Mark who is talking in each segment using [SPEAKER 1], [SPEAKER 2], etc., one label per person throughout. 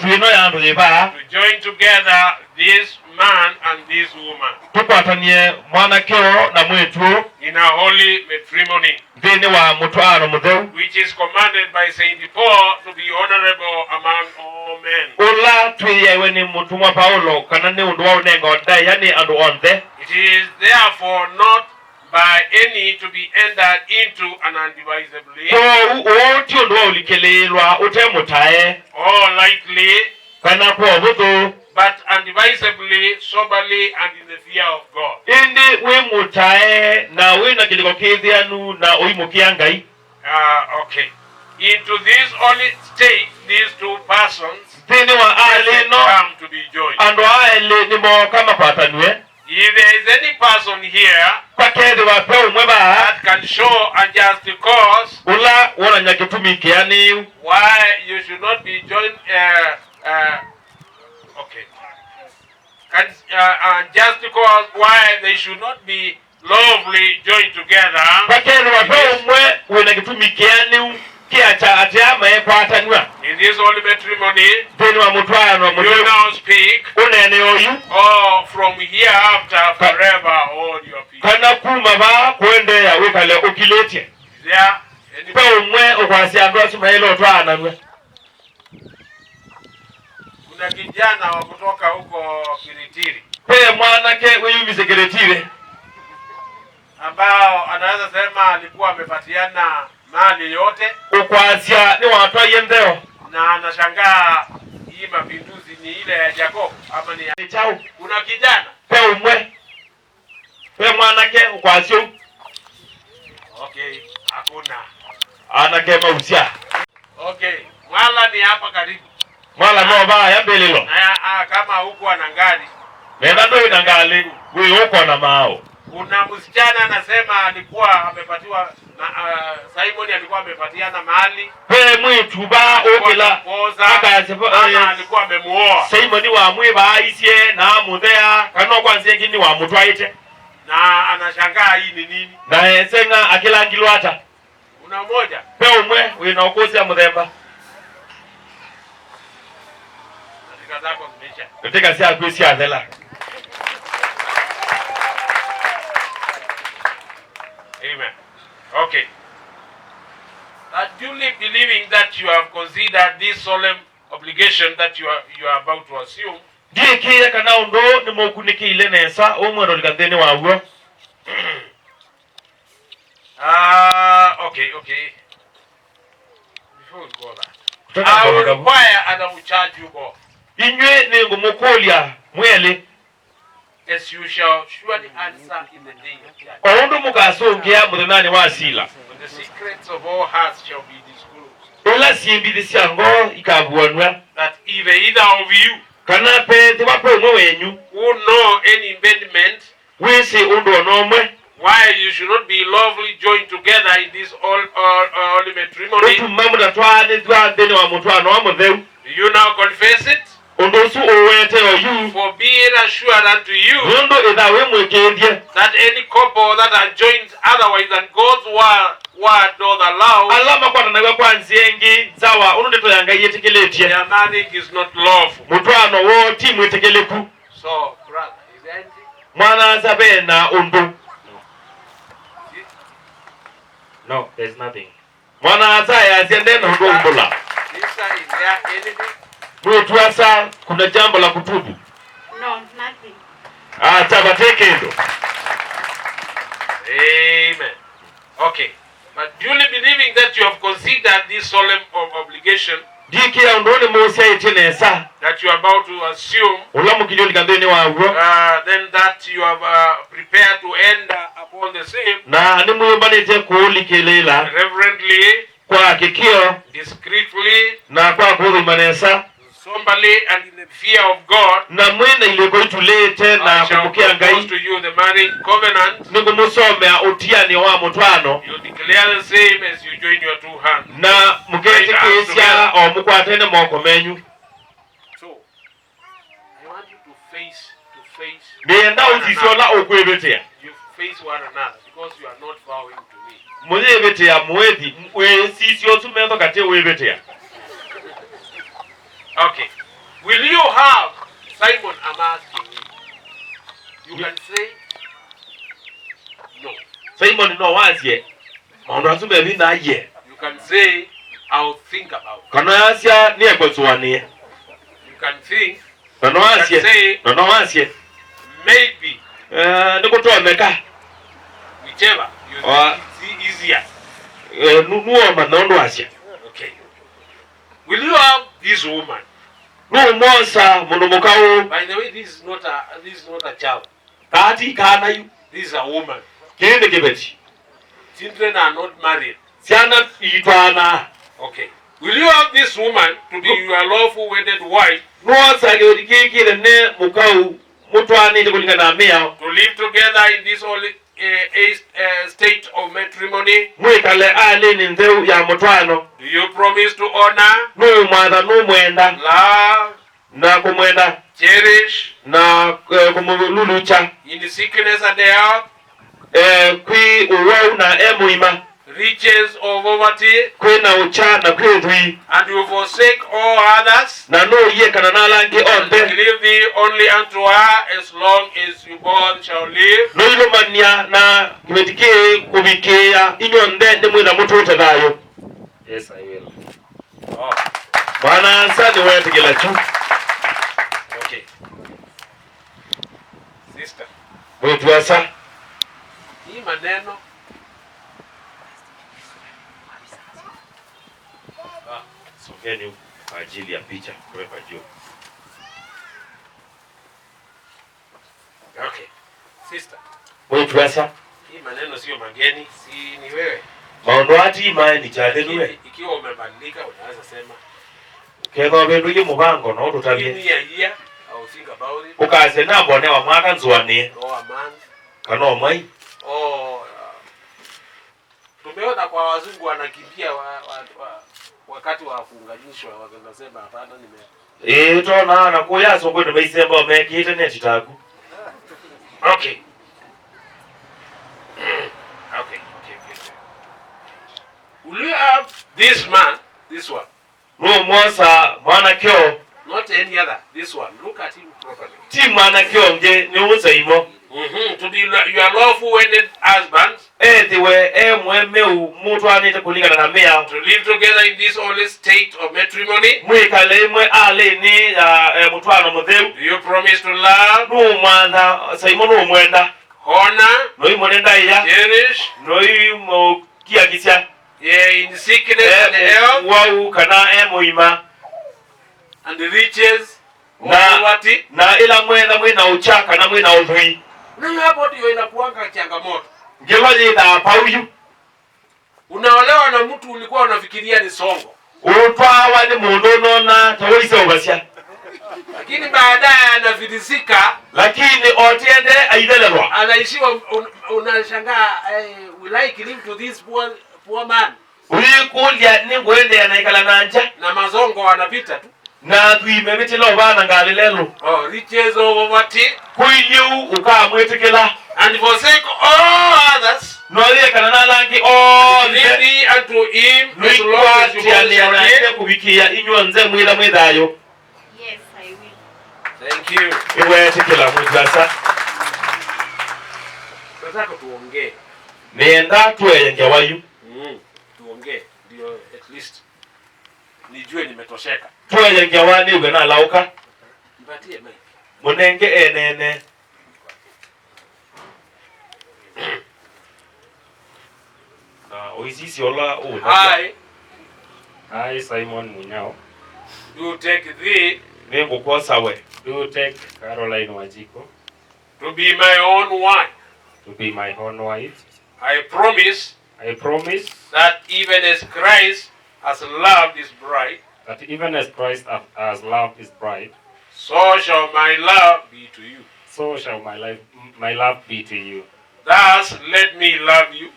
[SPEAKER 1] to join together this man and this woman in a holy matrimony, which is commanded by Saint Paul to be honorable among all men. It is therefore not by any to be entered into an undivisibly or lightly, but undivisibly, soberly, and in the fear of God. Okay. Into this holy state, these two persons come to be joined. If there is any person here that can show a just cause why you should not be joined, just cause why they should not be lawfully joined together, in this holy matrimony, you now speak, or from hereafter forever hold your peace. Is there kuna kijana wa kutoka huko Kiritiri ambao anaweza sema alikuwa amepatiana mali yote na anashangaa hii mapinduzi ni ile ya Jacob ama ni ya chao? Kuna kijana okay, hakuna
[SPEAKER 2] anakema usia.
[SPEAKER 1] Okay, Mwala ni hapa karibu.
[SPEAKER 2] Mwala no ba ya belilo.
[SPEAKER 1] Kama huko ana ngari.
[SPEAKER 2] Nenda ndo ina ngali, wewe uko na mao.
[SPEAKER 1] Kuna msichana anasema alikuwa amepatiwa Simon alikuwa amepatiana mali.
[SPEAKER 2] Wewe mwitu ba okela.
[SPEAKER 1] Ama alikuwa amemuoa.
[SPEAKER 2] Simon wa mwiba aisie na muthea kana kwanza ngini wa mutwaite.
[SPEAKER 1] Na anashangaa hii ni nini?
[SPEAKER 2] Na esenga akilangilwa hata.
[SPEAKER 1] Una moja.
[SPEAKER 2] Wewe umwe wina ukosi muthemba.
[SPEAKER 1] Katika zako zimeisha.
[SPEAKER 2] Katika sia kwisi athela.
[SPEAKER 1] Amen. Okay. Duly believing that you have considered this solemn obligation that you are about to assume.
[SPEAKER 2] Diye kana ondo ni mokunikile nesa omwero likantheni waguo.
[SPEAKER 1] Okay. Before we go that, I will require and I will charge you both.
[SPEAKER 2] Inywe ni ngumukolia mwele.
[SPEAKER 1] As you shall surely answer in the day of judgment.
[SPEAKER 2] Ondo mukasongea muthenani wa sila.
[SPEAKER 1] When the secrets of all hearts shall be disclosed.
[SPEAKER 2] Ola simbidi siango ikabuanwa.
[SPEAKER 1] That either of you
[SPEAKER 2] kana pe tiwapo mwe wenyu
[SPEAKER 1] who know any impediment
[SPEAKER 2] wese undo nomwe
[SPEAKER 1] why you should not be lawfully joined together in this holy matrimony. Do you now confess it? For be it assured unto you that any couple that are joined otherwise than God's word doth allow, their marriage is not lawful. So, brother, is there anything?
[SPEAKER 2] No, there's nothing. Sister, is there
[SPEAKER 1] anything?
[SPEAKER 2] Kuna jambo la kutubu?
[SPEAKER 3] No, nothing.
[SPEAKER 2] Tabatekendo.
[SPEAKER 1] Amen. Okay. But duly believing that you have considered this solemn obligation that you are about to assume, then that you have prepared to enter upon the same reverently, discreetly, somberly, and in the fear of God, I shall propose to you the marriage covenant. You declare the same as you join your two hands. So, I want you to face. You face one another because you are not vowing to me. Okay. Will you have, Simon, I'm asking you. You can say no.
[SPEAKER 2] Simon no wazie. Ondo atume bi na ye.
[SPEAKER 1] You can say I'll think about it.
[SPEAKER 2] Kana asia ne egbetuane.
[SPEAKER 1] You can think.
[SPEAKER 2] No wazie. No wazie.
[SPEAKER 1] Maybe.
[SPEAKER 2] Ne ko to meka.
[SPEAKER 1] Whichever you see easier.
[SPEAKER 2] Nuo ma no ndo asia.
[SPEAKER 1] Okay. Will you have this woman?
[SPEAKER 2] No monsa monomokawo.
[SPEAKER 1] By the way, this is not a child.
[SPEAKER 2] Kati kana you.
[SPEAKER 1] This is a woman.
[SPEAKER 2] Kende kebeti.
[SPEAKER 1] Children are not married.
[SPEAKER 2] Siana itwana.
[SPEAKER 1] Okay. Will you have this woman to be your lawful wedded wife?
[SPEAKER 2] No sagirikiki ne mukau mutwani kulingana mia.
[SPEAKER 1] To live together in this holy state of matrimony?
[SPEAKER 2] Mwikale ali ni ndeu ya mutwano.
[SPEAKER 1] Do you promise to honor,
[SPEAKER 2] no mwana no mwenda,
[SPEAKER 1] love,
[SPEAKER 2] na kumwenda,
[SPEAKER 1] cherish,
[SPEAKER 2] na kumululucha,
[SPEAKER 1] in sickness and health,
[SPEAKER 2] kwi uwau na emuima,
[SPEAKER 1] riches of poverty,
[SPEAKER 2] kwi na ucha na kwi udhui,
[SPEAKER 1] and you forsake all others,
[SPEAKER 2] na no ye kanana langi onde,
[SPEAKER 1] and leave thee only unto her as long as you both shall live?
[SPEAKER 2] no ilumania na kimetike kubikia inyonde ndi mwina mutu utadayo.
[SPEAKER 1] Yes, I will. Oh.
[SPEAKER 2] Bwana asante wewe kila tu.
[SPEAKER 1] Okay. Sister.
[SPEAKER 2] Wetu asa.
[SPEAKER 1] Hii maneno.
[SPEAKER 2] Sogeni kwa ajili ya picha kuweka juu.
[SPEAKER 1] Okay. Sister.
[SPEAKER 2] Wetu asa.
[SPEAKER 1] Hii maneno sio mageni, si ni wewe.
[SPEAKER 2] Maondwati imani ni chade nuwe.
[SPEAKER 1] Ikiwa umebadilika unaweza sema
[SPEAKER 2] kego bindu ye mubango no tutabye.
[SPEAKER 1] Give me a year, I will think about it.
[SPEAKER 2] Ukaze na mbone wa mwaka nzuani.
[SPEAKER 1] Or a month.
[SPEAKER 2] Kano mai.
[SPEAKER 1] Oh. Tumeona kwa wazungu wanakimbia wakati wa kuunganishwa wakasema hapana nime.
[SPEAKER 2] Tona na kuya so kwenda baisemba meki internet taku.
[SPEAKER 1] Okay. Okay. Will you have this man, this one?
[SPEAKER 2] No mwansa mwana kyo.
[SPEAKER 1] Not any other. This one. Look at him properly.
[SPEAKER 2] Ti mwana kyo nje ni unsa imo.
[SPEAKER 1] To be your lawful wedded husband.
[SPEAKER 2] Tiwe mwemeu mutu anite kulingana na mea.
[SPEAKER 1] To live together in this holy state of matrimony.
[SPEAKER 2] Mwikale mwe ale ni mutwano mudheu.
[SPEAKER 1] Do you promise to love?
[SPEAKER 2] No mwanda saimo no mwenda.
[SPEAKER 1] Honor.
[SPEAKER 2] No imonenda ya.
[SPEAKER 1] Cherish.
[SPEAKER 2] No imo kia kisya.
[SPEAKER 1] Yeah, in sickness and health.
[SPEAKER 2] Wau kana muima.
[SPEAKER 1] And the riches.
[SPEAKER 2] Na ila mwena uchaka na mwena udhui.
[SPEAKER 1] Na hapo ndio inakuanga changamoto.
[SPEAKER 2] Ngewaje da pauyu.
[SPEAKER 1] Unaolewa na mtu ulikuwa unafikiria ni songo.
[SPEAKER 2] Utwawa ni mundu nona tawisa ubasya.
[SPEAKER 1] Lakini baadaye anafilisika.
[SPEAKER 2] Lakini otiende aidelelwa.
[SPEAKER 1] Anaishiwa unashangaa will I live to this poor man.
[SPEAKER 2] Ulikulya ni ngwende anaikala nanja.
[SPEAKER 1] Na mazongo wanapita tu.
[SPEAKER 2] Na tuimebitilo bana ngalilelo.
[SPEAKER 1] Oh, riches of poverty.
[SPEAKER 2] Kuyu ukamwetekela.
[SPEAKER 1] And forsake all others.
[SPEAKER 2] No ye kanana langi all.
[SPEAKER 1] Leave thee unto him as long as you
[SPEAKER 2] shall kubikia inyonze mwila mwedayo.
[SPEAKER 3] Yes, I will.
[SPEAKER 1] Thank you.
[SPEAKER 2] Iwetekela mwidasa.
[SPEAKER 1] Nataka tuongee.
[SPEAKER 2] Nenda tuenge wayu.
[SPEAKER 1] Tuongee ndio at least nijue nimetosheka.
[SPEAKER 2] Tuenge wani ugana lauka.
[SPEAKER 1] Nipatie mic.
[SPEAKER 2] Munenge enene. Oisisi ola
[SPEAKER 1] Hi.
[SPEAKER 4] Hi, Simon Munyao.
[SPEAKER 1] Do take thee.
[SPEAKER 2] Nengo kosa we.
[SPEAKER 4] Do take Caroline Wajiko
[SPEAKER 1] To be my own wife.
[SPEAKER 4] to be my own wife.
[SPEAKER 1] I promise
[SPEAKER 4] I promise
[SPEAKER 1] that even as Christ has loved his bride,
[SPEAKER 4] that even as Christ has loved his bride,
[SPEAKER 1] so shall my love be to you.
[SPEAKER 4] so shall my love be to you.
[SPEAKER 1] Thus let me love you,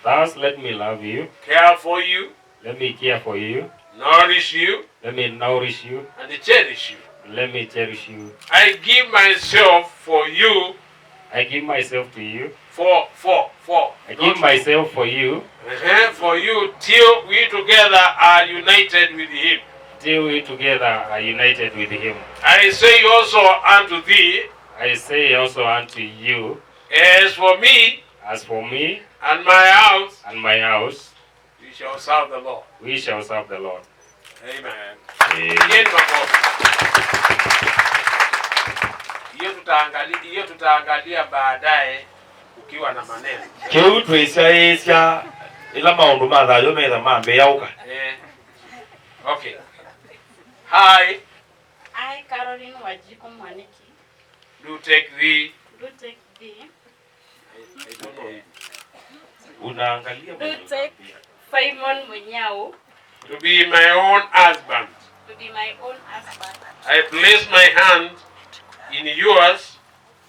[SPEAKER 4] Thus let me love you,
[SPEAKER 1] care for you,
[SPEAKER 4] let me care for you,
[SPEAKER 1] nourish you,
[SPEAKER 4] let me nourish you,
[SPEAKER 1] and cherish you.
[SPEAKER 4] let me cherish you.
[SPEAKER 1] I give myself for you,
[SPEAKER 4] I give myself to you.
[SPEAKER 1] I
[SPEAKER 4] I give myself for you.
[SPEAKER 1] For you till we together are united with him.
[SPEAKER 4] until we together are united with him.
[SPEAKER 1] I say also unto thee,
[SPEAKER 4] I say also unto you,
[SPEAKER 1] as for me
[SPEAKER 4] as for me
[SPEAKER 1] and my house,
[SPEAKER 4] and my house,
[SPEAKER 1] we shall serve the Lord.
[SPEAKER 4] we shall serve the Lord.
[SPEAKER 1] Amen.
[SPEAKER 4] Amen.
[SPEAKER 1] Hiyo tutaangalia baadaye ukiwa na maneno.
[SPEAKER 2] Kiu twisaisya ila maundu mathayo metha mambe yauka.
[SPEAKER 1] Okay. Hi.
[SPEAKER 3] I, Caroline Wajiko Mwaniki,
[SPEAKER 1] Do take thee.
[SPEAKER 3] do take thee.
[SPEAKER 1] I don't know.
[SPEAKER 2] Unaangalia
[SPEAKER 3] Do take Simon Munyao
[SPEAKER 1] To be my own husband.
[SPEAKER 3] to be my own husband.
[SPEAKER 1] I place my hand in yours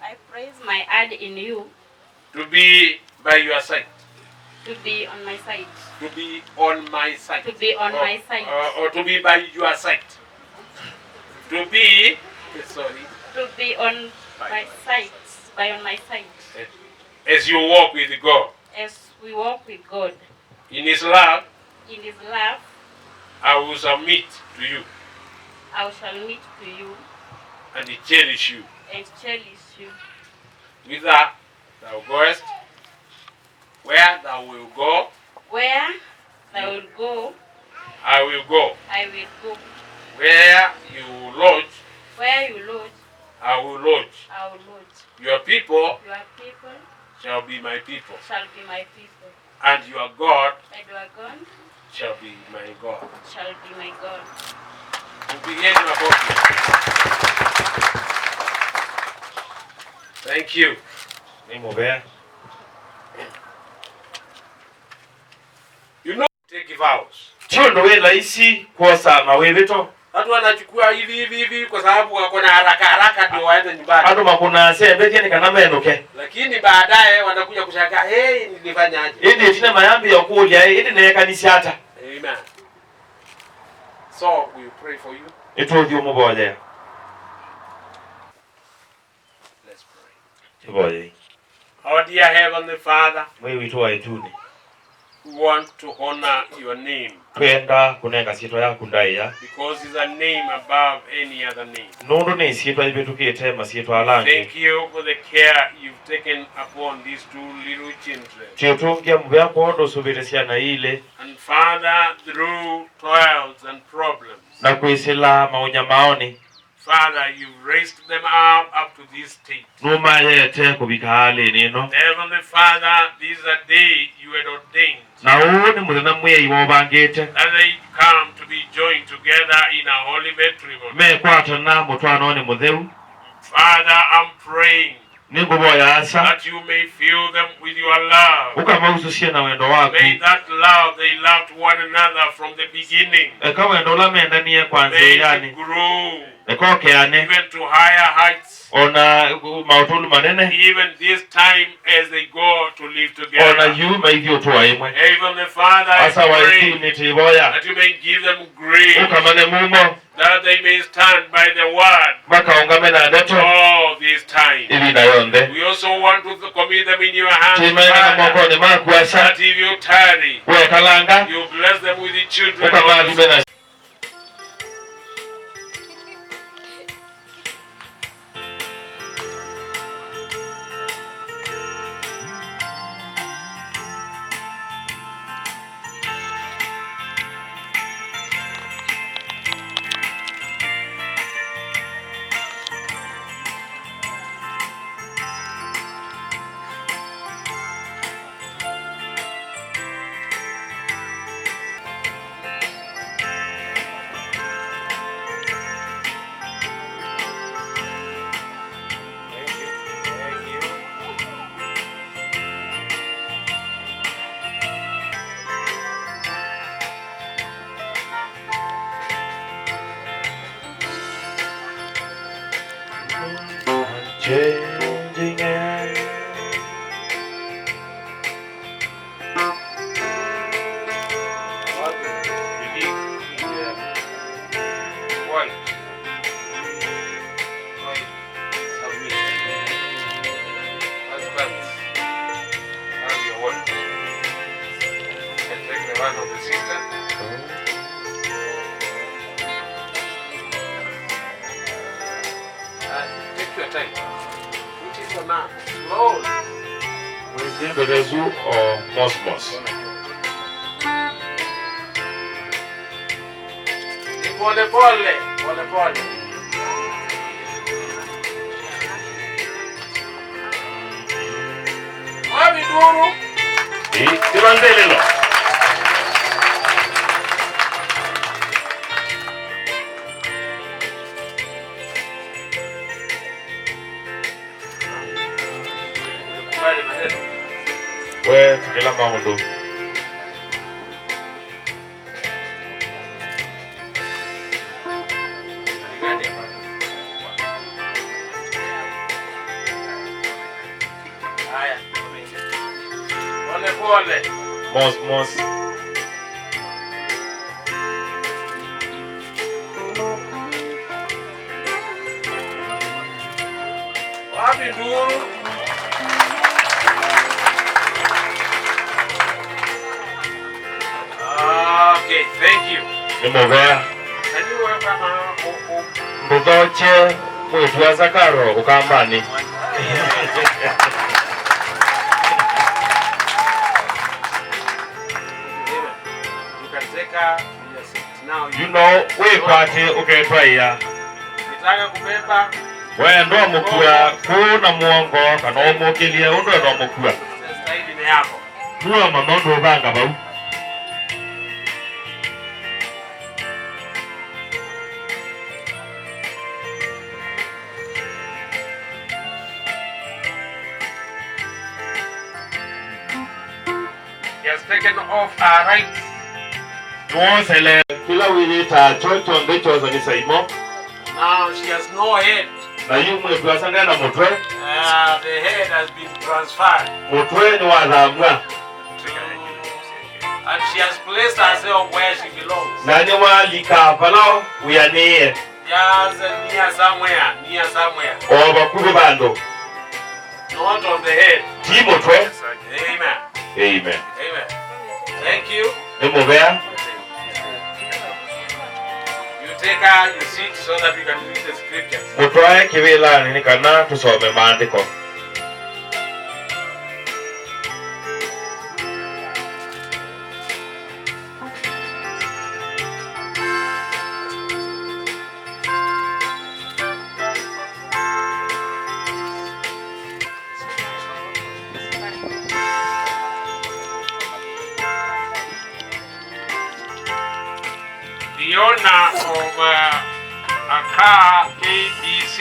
[SPEAKER 3] I praise my hand in you
[SPEAKER 1] to be by your side.
[SPEAKER 3] to be on my side.
[SPEAKER 1] To be on my side.
[SPEAKER 3] To be on my side.
[SPEAKER 1] Or to be by your side. To be, sorry,
[SPEAKER 3] To be on my side. By on my side.
[SPEAKER 1] as you walk with God.
[SPEAKER 3] As we walk with God.
[SPEAKER 1] In His love,
[SPEAKER 3] In His love,
[SPEAKER 1] I will submit to you
[SPEAKER 3] I shall meet to you
[SPEAKER 1] and cherish you.
[SPEAKER 3] and cherish you.
[SPEAKER 1] Whither thou goest, where thou wilt go,
[SPEAKER 3] Where thou will go,
[SPEAKER 1] I will go.
[SPEAKER 3] I will go.
[SPEAKER 1] Where you lodge,
[SPEAKER 3] Where you lodge,
[SPEAKER 1] I will lodge.
[SPEAKER 3] I will lodge.
[SPEAKER 1] Your people
[SPEAKER 3] Your people
[SPEAKER 1] shall be my people,
[SPEAKER 3] shall be my people,
[SPEAKER 1] and your God
[SPEAKER 3] and your God
[SPEAKER 1] shall be my God.
[SPEAKER 3] shall be my God.
[SPEAKER 1] Mpigeni makofi. Thank you.
[SPEAKER 2] Nimobea.
[SPEAKER 1] You know, take vows.
[SPEAKER 2] Sio ndo we rahisi kuosa mawevito.
[SPEAKER 1] Watu wanachukua hivi kwa sababu wako na haraka ndio waende nyumbani.
[SPEAKER 2] Hata makuna sembe kile kana menuke.
[SPEAKER 1] Lakini baadaye wanakuja kushangaa, hey, nilifanyaje?
[SPEAKER 2] Idi tine mayambi ya kulia, idi ne kanisa hata.
[SPEAKER 1] Amen. So we pray for you.
[SPEAKER 2] Itodio muboje.
[SPEAKER 1] Let's pray.
[SPEAKER 2] Muboje.
[SPEAKER 1] Our dear Heavenly Father,
[SPEAKER 2] Wewe itoa ituni.
[SPEAKER 1] we want to honor your name
[SPEAKER 2] Twenda kunenga sito yaku ndaiya.
[SPEAKER 1] because it's a name above any other name.
[SPEAKER 2] Nundu ni sito ibetukite masito alange.
[SPEAKER 1] Thank you for the care you've taken upon these two little children.
[SPEAKER 2] Tietungia mubya kondo subirisia na ile
[SPEAKER 1] And Father, through trials and problems,
[SPEAKER 2] na kuisila maunya maoni.
[SPEAKER 1] Father, you've raised them up to this state.
[SPEAKER 2] Numa yete kubika hali nino.
[SPEAKER 1] Heavenly Father, this is a day you had ordained
[SPEAKER 2] Na uuni mudana mwe iwobangete.
[SPEAKER 1] that they come to be joined together in a holy matrimony.
[SPEAKER 2] Me kwata na mutwano ni mudheu.
[SPEAKER 1] Father, I'm praying
[SPEAKER 2] Ninguboya asa.
[SPEAKER 1] that you may fill them with your love.
[SPEAKER 2] Ukama ususie na wendo waku.
[SPEAKER 1] May that love they loved one another from the beginning.
[SPEAKER 2] Eka wendo la menda niye kwanze
[SPEAKER 1] May
[SPEAKER 2] yani.
[SPEAKER 1] it grow
[SPEAKER 2] Eka okeane.
[SPEAKER 1] even to higher heights.
[SPEAKER 2] Ona mautulu manene.
[SPEAKER 1] Even this time as they go to live
[SPEAKER 2] Ona
[SPEAKER 1] together.
[SPEAKER 2] yu maivyo tuwa imwe.
[SPEAKER 1] Heavenly Father, I
[SPEAKER 2] Asa wa
[SPEAKER 1] pray
[SPEAKER 2] isi nitiboya.
[SPEAKER 1] that you may give them grace,
[SPEAKER 2] Ukamane mumo.
[SPEAKER 1] that they may stand by the word
[SPEAKER 2] Maka ungame na adeto.
[SPEAKER 1] all this time.
[SPEAKER 2] Ili na yonde.
[SPEAKER 1] We also want to commit them in your hands,
[SPEAKER 2] Chimene na
[SPEAKER 1] Father,
[SPEAKER 2] moko ni maku asa.
[SPEAKER 1] that if you tarry,
[SPEAKER 2] Uwe kalanga.
[SPEAKER 1] you bless them with the children.
[SPEAKER 2] Ukama
[SPEAKER 1] also.
[SPEAKER 2] adube na changing air.
[SPEAKER 1] One of the sister. Keep your time. Which is your now? Slowly.
[SPEAKER 4] Mwezindorezu or Mosmos?
[SPEAKER 1] Pole pole. Pole pole. Wapi duru?
[SPEAKER 4] Tibandelelo. We tukila mamudu.
[SPEAKER 1] Pole pole.
[SPEAKER 4] Mosmos.
[SPEAKER 1] Wapi duru? Okay, thank you.
[SPEAKER 4] Nimovea.
[SPEAKER 1] Can you work on
[SPEAKER 4] Mbudoche mwetu Zakaro ukambani.
[SPEAKER 1] You can take her to your seat now.
[SPEAKER 4] You know, we kwate uketwaya.
[SPEAKER 1] Nitaka kubeba.
[SPEAKER 4] We ndo mukua kuna muongo kana omukilie undo ndo mukua.
[SPEAKER 1] Sasa hivi ni yako.
[SPEAKER 4] Tuwa manondo banga bau.
[SPEAKER 1] He has taken off our rights.
[SPEAKER 4] Tuosele kila wili ta chocho ndicho za nisaimo.
[SPEAKER 1] Now she has no head.
[SPEAKER 4] Na yumwe tuasanga na mutwe.
[SPEAKER 1] The head has been transferred.
[SPEAKER 4] Mutwe ni wadhamwa.
[SPEAKER 1] And she has placed herself where she belongs.
[SPEAKER 4] Na ni walika palao uyanie.
[SPEAKER 1] Yes, near somewhere. Near somewhere.
[SPEAKER 4] Oba kuru bando.
[SPEAKER 1] Not on the head.
[SPEAKER 4] Ti mutwe.
[SPEAKER 1] Amen.
[SPEAKER 4] Amen.
[SPEAKER 1] Amen. Thank you.
[SPEAKER 4] Nimovea.
[SPEAKER 1] You take her, you sit so that we can read the scriptures.
[SPEAKER 4] Mutwae kivila ni kana tusome maandiko.
[SPEAKER 1] The owner of a car, KBC,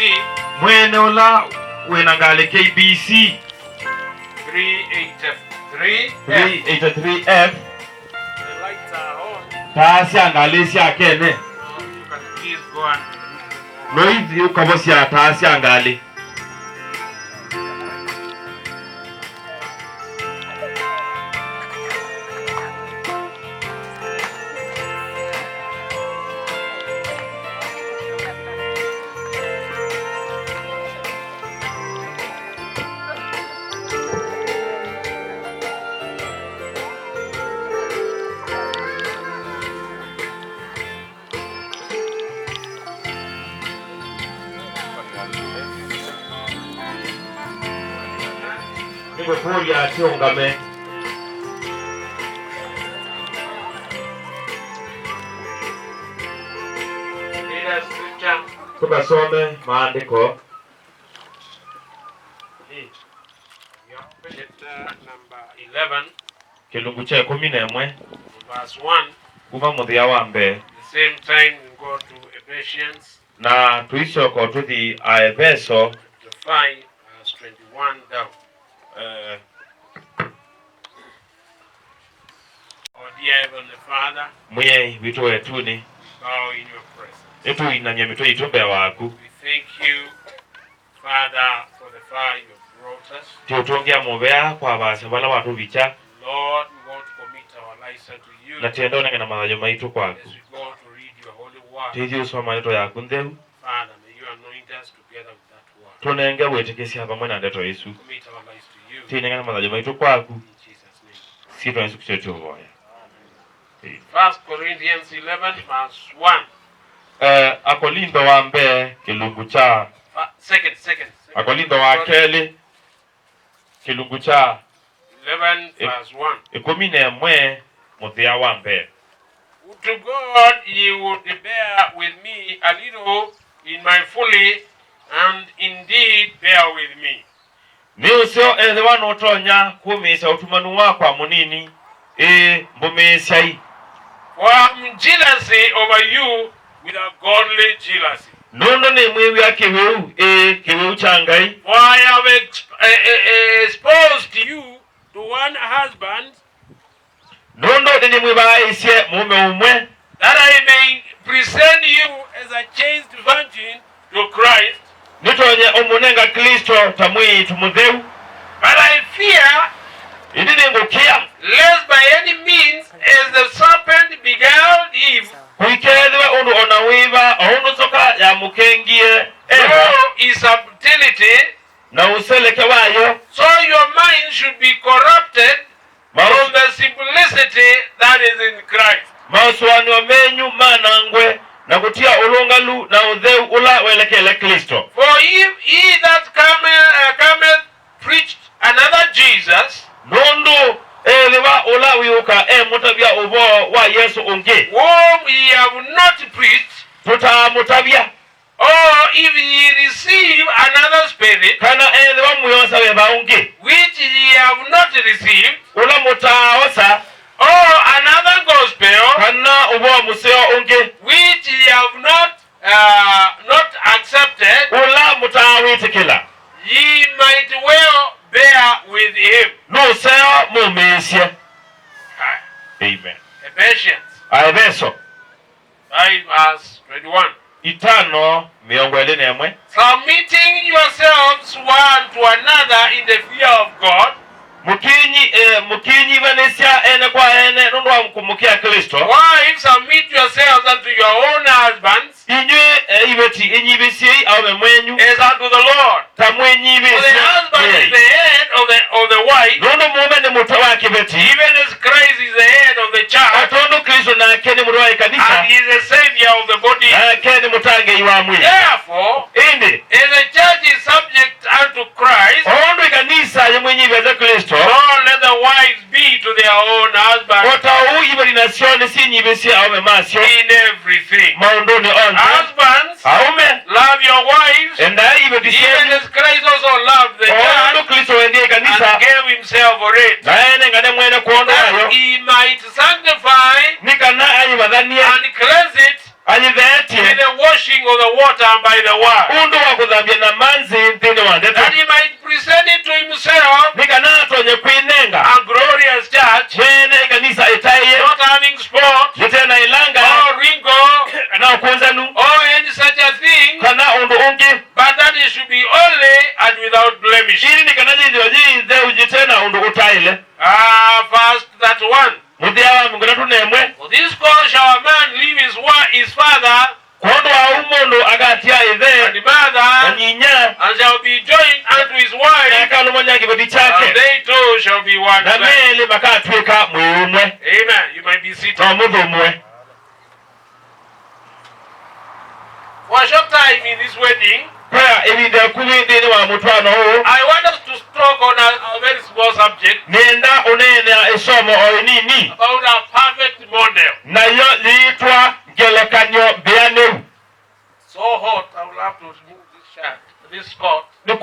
[SPEAKER 4] Mwene ula winangali KBC
[SPEAKER 1] 383.
[SPEAKER 4] 383F.
[SPEAKER 1] The lights are on.
[SPEAKER 4] Taasi angali siya kene.
[SPEAKER 1] You can please go and
[SPEAKER 4] Noizi ukabo siya taasi angali. Niko poli ati ungame.
[SPEAKER 1] read a scripture.
[SPEAKER 4] Tukasome maandiko.
[SPEAKER 1] Number 11,
[SPEAKER 4] Kilungu cha 11
[SPEAKER 1] verse 1.
[SPEAKER 4] kuma muthia wa mbe.
[SPEAKER 1] The same time we go to Ephesians
[SPEAKER 4] Na tuisoko tuthi Aefeso
[SPEAKER 1] chapter 5, verse 21 down. Oh dear Heavenly Father,
[SPEAKER 4] mwe witu wetuni
[SPEAKER 1] bow in your presence.
[SPEAKER 4] etu inanya mitwe itumbe waku.
[SPEAKER 1] We thank you, Father, for the far you have brought us.
[SPEAKER 4] Tiutungia muvea kwa base bala watu vicha.
[SPEAKER 1] Lord, we want to commit our lives unto you
[SPEAKER 4] Na tiendo na mathayo maitu kwaku.
[SPEAKER 1] as we go to read your holy word.
[SPEAKER 4] Tithi usoma nito yaku ntheu.
[SPEAKER 1] Father, may you anoint us together with that word.
[SPEAKER 4] Tunenge witikisia pamwe na ndeto Yesu.
[SPEAKER 1] Commit our lives to you.
[SPEAKER 4] Tinenge na mathayo maitu kwaku.
[SPEAKER 1] In Jesus' name.
[SPEAKER 4] Sito Yesu kuchetu voya.
[SPEAKER 1] 1 Corinthians 11, verse 1.
[SPEAKER 4] Akolindo wa mbe kilungu cha
[SPEAKER 1] Second.
[SPEAKER 4] Akorintho wa keli kilungu cha
[SPEAKER 1] 11 verse 1.
[SPEAKER 4] 11 muthia wa mbere.
[SPEAKER 1] To God ye would bear with me a little in my folly, and indeed bear with me.
[SPEAKER 4] Ni ucio ethiwa nutonya kumisha utumanu wakwa munini mbumishai.
[SPEAKER 1] For I'm jealousy over you with a godly jealousy.
[SPEAKER 4] Nondo ni mwiwi kiweu kiweu changai.
[SPEAKER 1] For I have exposed you to one husband,
[SPEAKER 4] nondo ni mwiba isye mume umwe,
[SPEAKER 1] that I may present you as a chaste virgin to Christ.
[SPEAKER 4] Nitonye omunenga Kristo tamwi tumutheu.
[SPEAKER 1] But I fear lest by any means, as the serpent beguiled Eve, his subtlety, so your mind should be corrupted from the simplicity that is in Christ. For if he that cometh preached another Jesus, whom ye have not preached, or if ye receive another spirit, which ye have not received, or another gospel, which ye have not accepted, ye might well bear with him.
[SPEAKER 4] Amen.
[SPEAKER 1] Ephesians 5 verse 21. Submitting yourselves one to another in the fear of God. Wives, submit yourselves unto your own husbands as unto the Lord. For the husband is the head of the wife, even as Christ is the head of the church, and he is the Savior of the body. Therefore, as the church is subject unto Christ, Lord, let the wives be to their own husbands in everything. Husbands, love your wives, even as Christ also loved the church and gave himself for it, that he might sanctify and cleanse it with the washing of the water and by the word, that he might present it to himself a glorious church, not having spot or wrinkle or any such a thing, but that it should be holy and without blemish. Verse 31. For this cause shall a man leave his father and mother, and shall be joined unto his wife, and they two shall be one flesh. Amen. You might be seated. For a short time in this wedding, I want us to talk on a very small subject about a perfect model. So hot, I will have to remove this shirt, this coat. But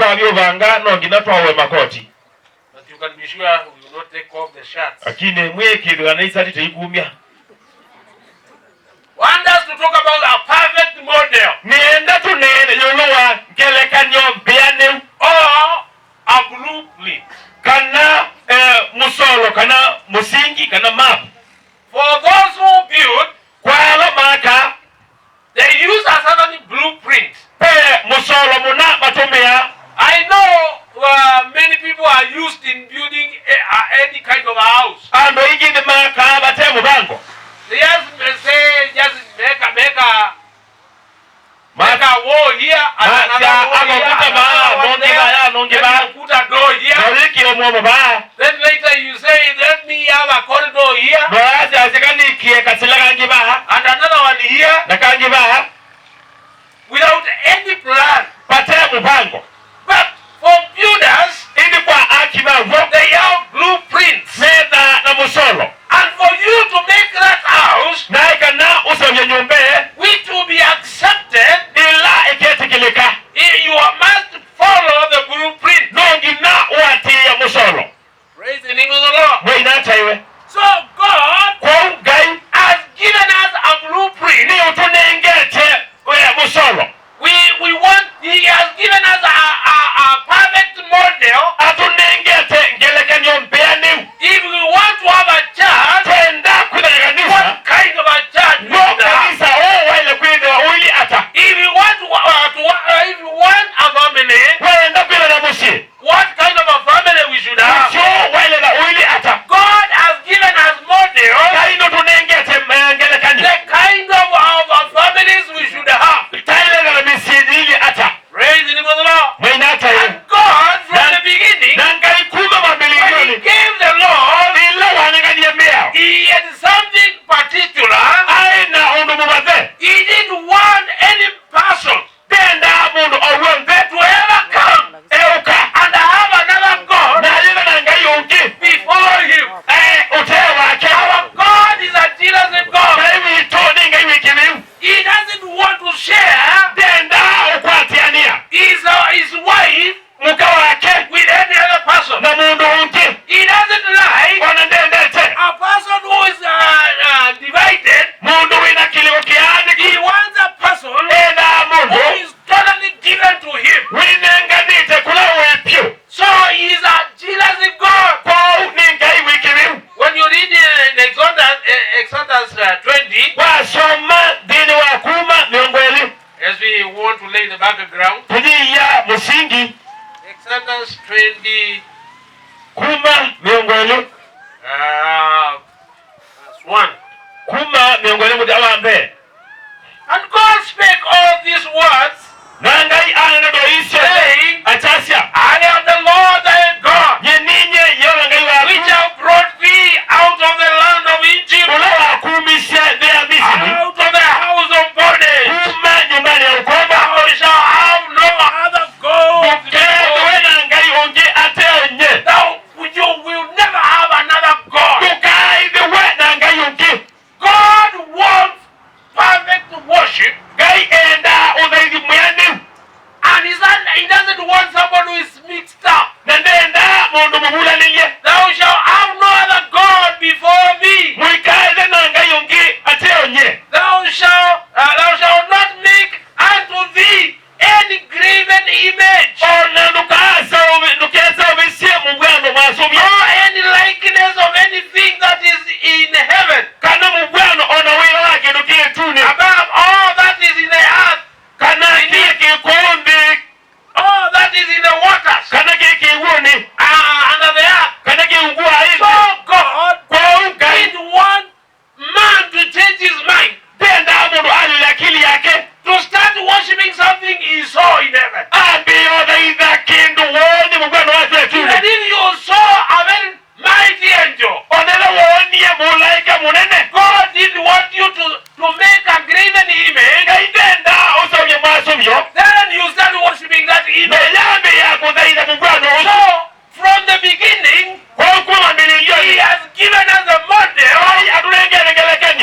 [SPEAKER 1] you can be sure we will not take off the shirts. Want us to talk about a perfect model or a blueprint. For those who build, they use a certain blueprint. I know many people are used in building any kind of a house. They just say, make a wall here and another wall here, then put a door here. Then later you say, let me have a corridor here and another one here, without any plan. He has given us a perfect model. If we want to have a church, what kind of a church we should have? If we want if we want a family, what kind of a family we should have? God has given us models, the kind of families we should have. Praise the name of the Lord. And God, from the beginning, when He gave the law, He had something particular. He didn't want any person to ever come and have another God before Him. Our God is a jealous God. He doesn't want to share his wife with any other person. He doesn't like a person who is divided. He wants a person who is totally given to Him. So He is a jealous God. When you read in Exodus 20, as we want to lay the background, Exodus 20, verse 1. And God spake all these words, saying, I am the Lord thy God, which have brought thee out of the land of Egypt, out of the house of bondage. Thou shalt have no other God before me. You will never have another God. God wants perfect worship, and He doesn't want someone who is mixed up. Thou shalt have no other God before me. Thou shalt not make unto thee any graven image, or any likeness of anything that is in heaven, above all that is in the earth, all that is in the waters, under the earth. So God didn't want man to change his mind, to start worshiping something he saw in heaven. And if you saw a very mighty angel, God didn't want you to make a graven image, then you start worshiping that image. So, from the beginning, He has given us a model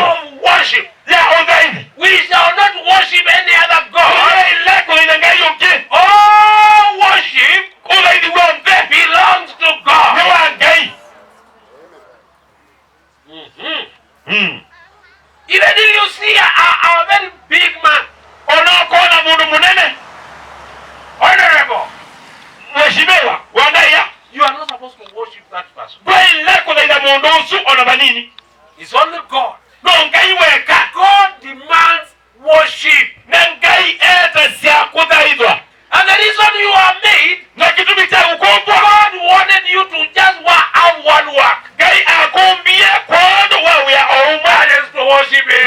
[SPEAKER 1] of worship. We shall not worship any other God. All worship belongs to God. Even if you see a very big man, honorable, you are not supposed to worship that person. It's only God. God demands worship. And the reason you are made, God wanted you to just have one work. That is to worship Him.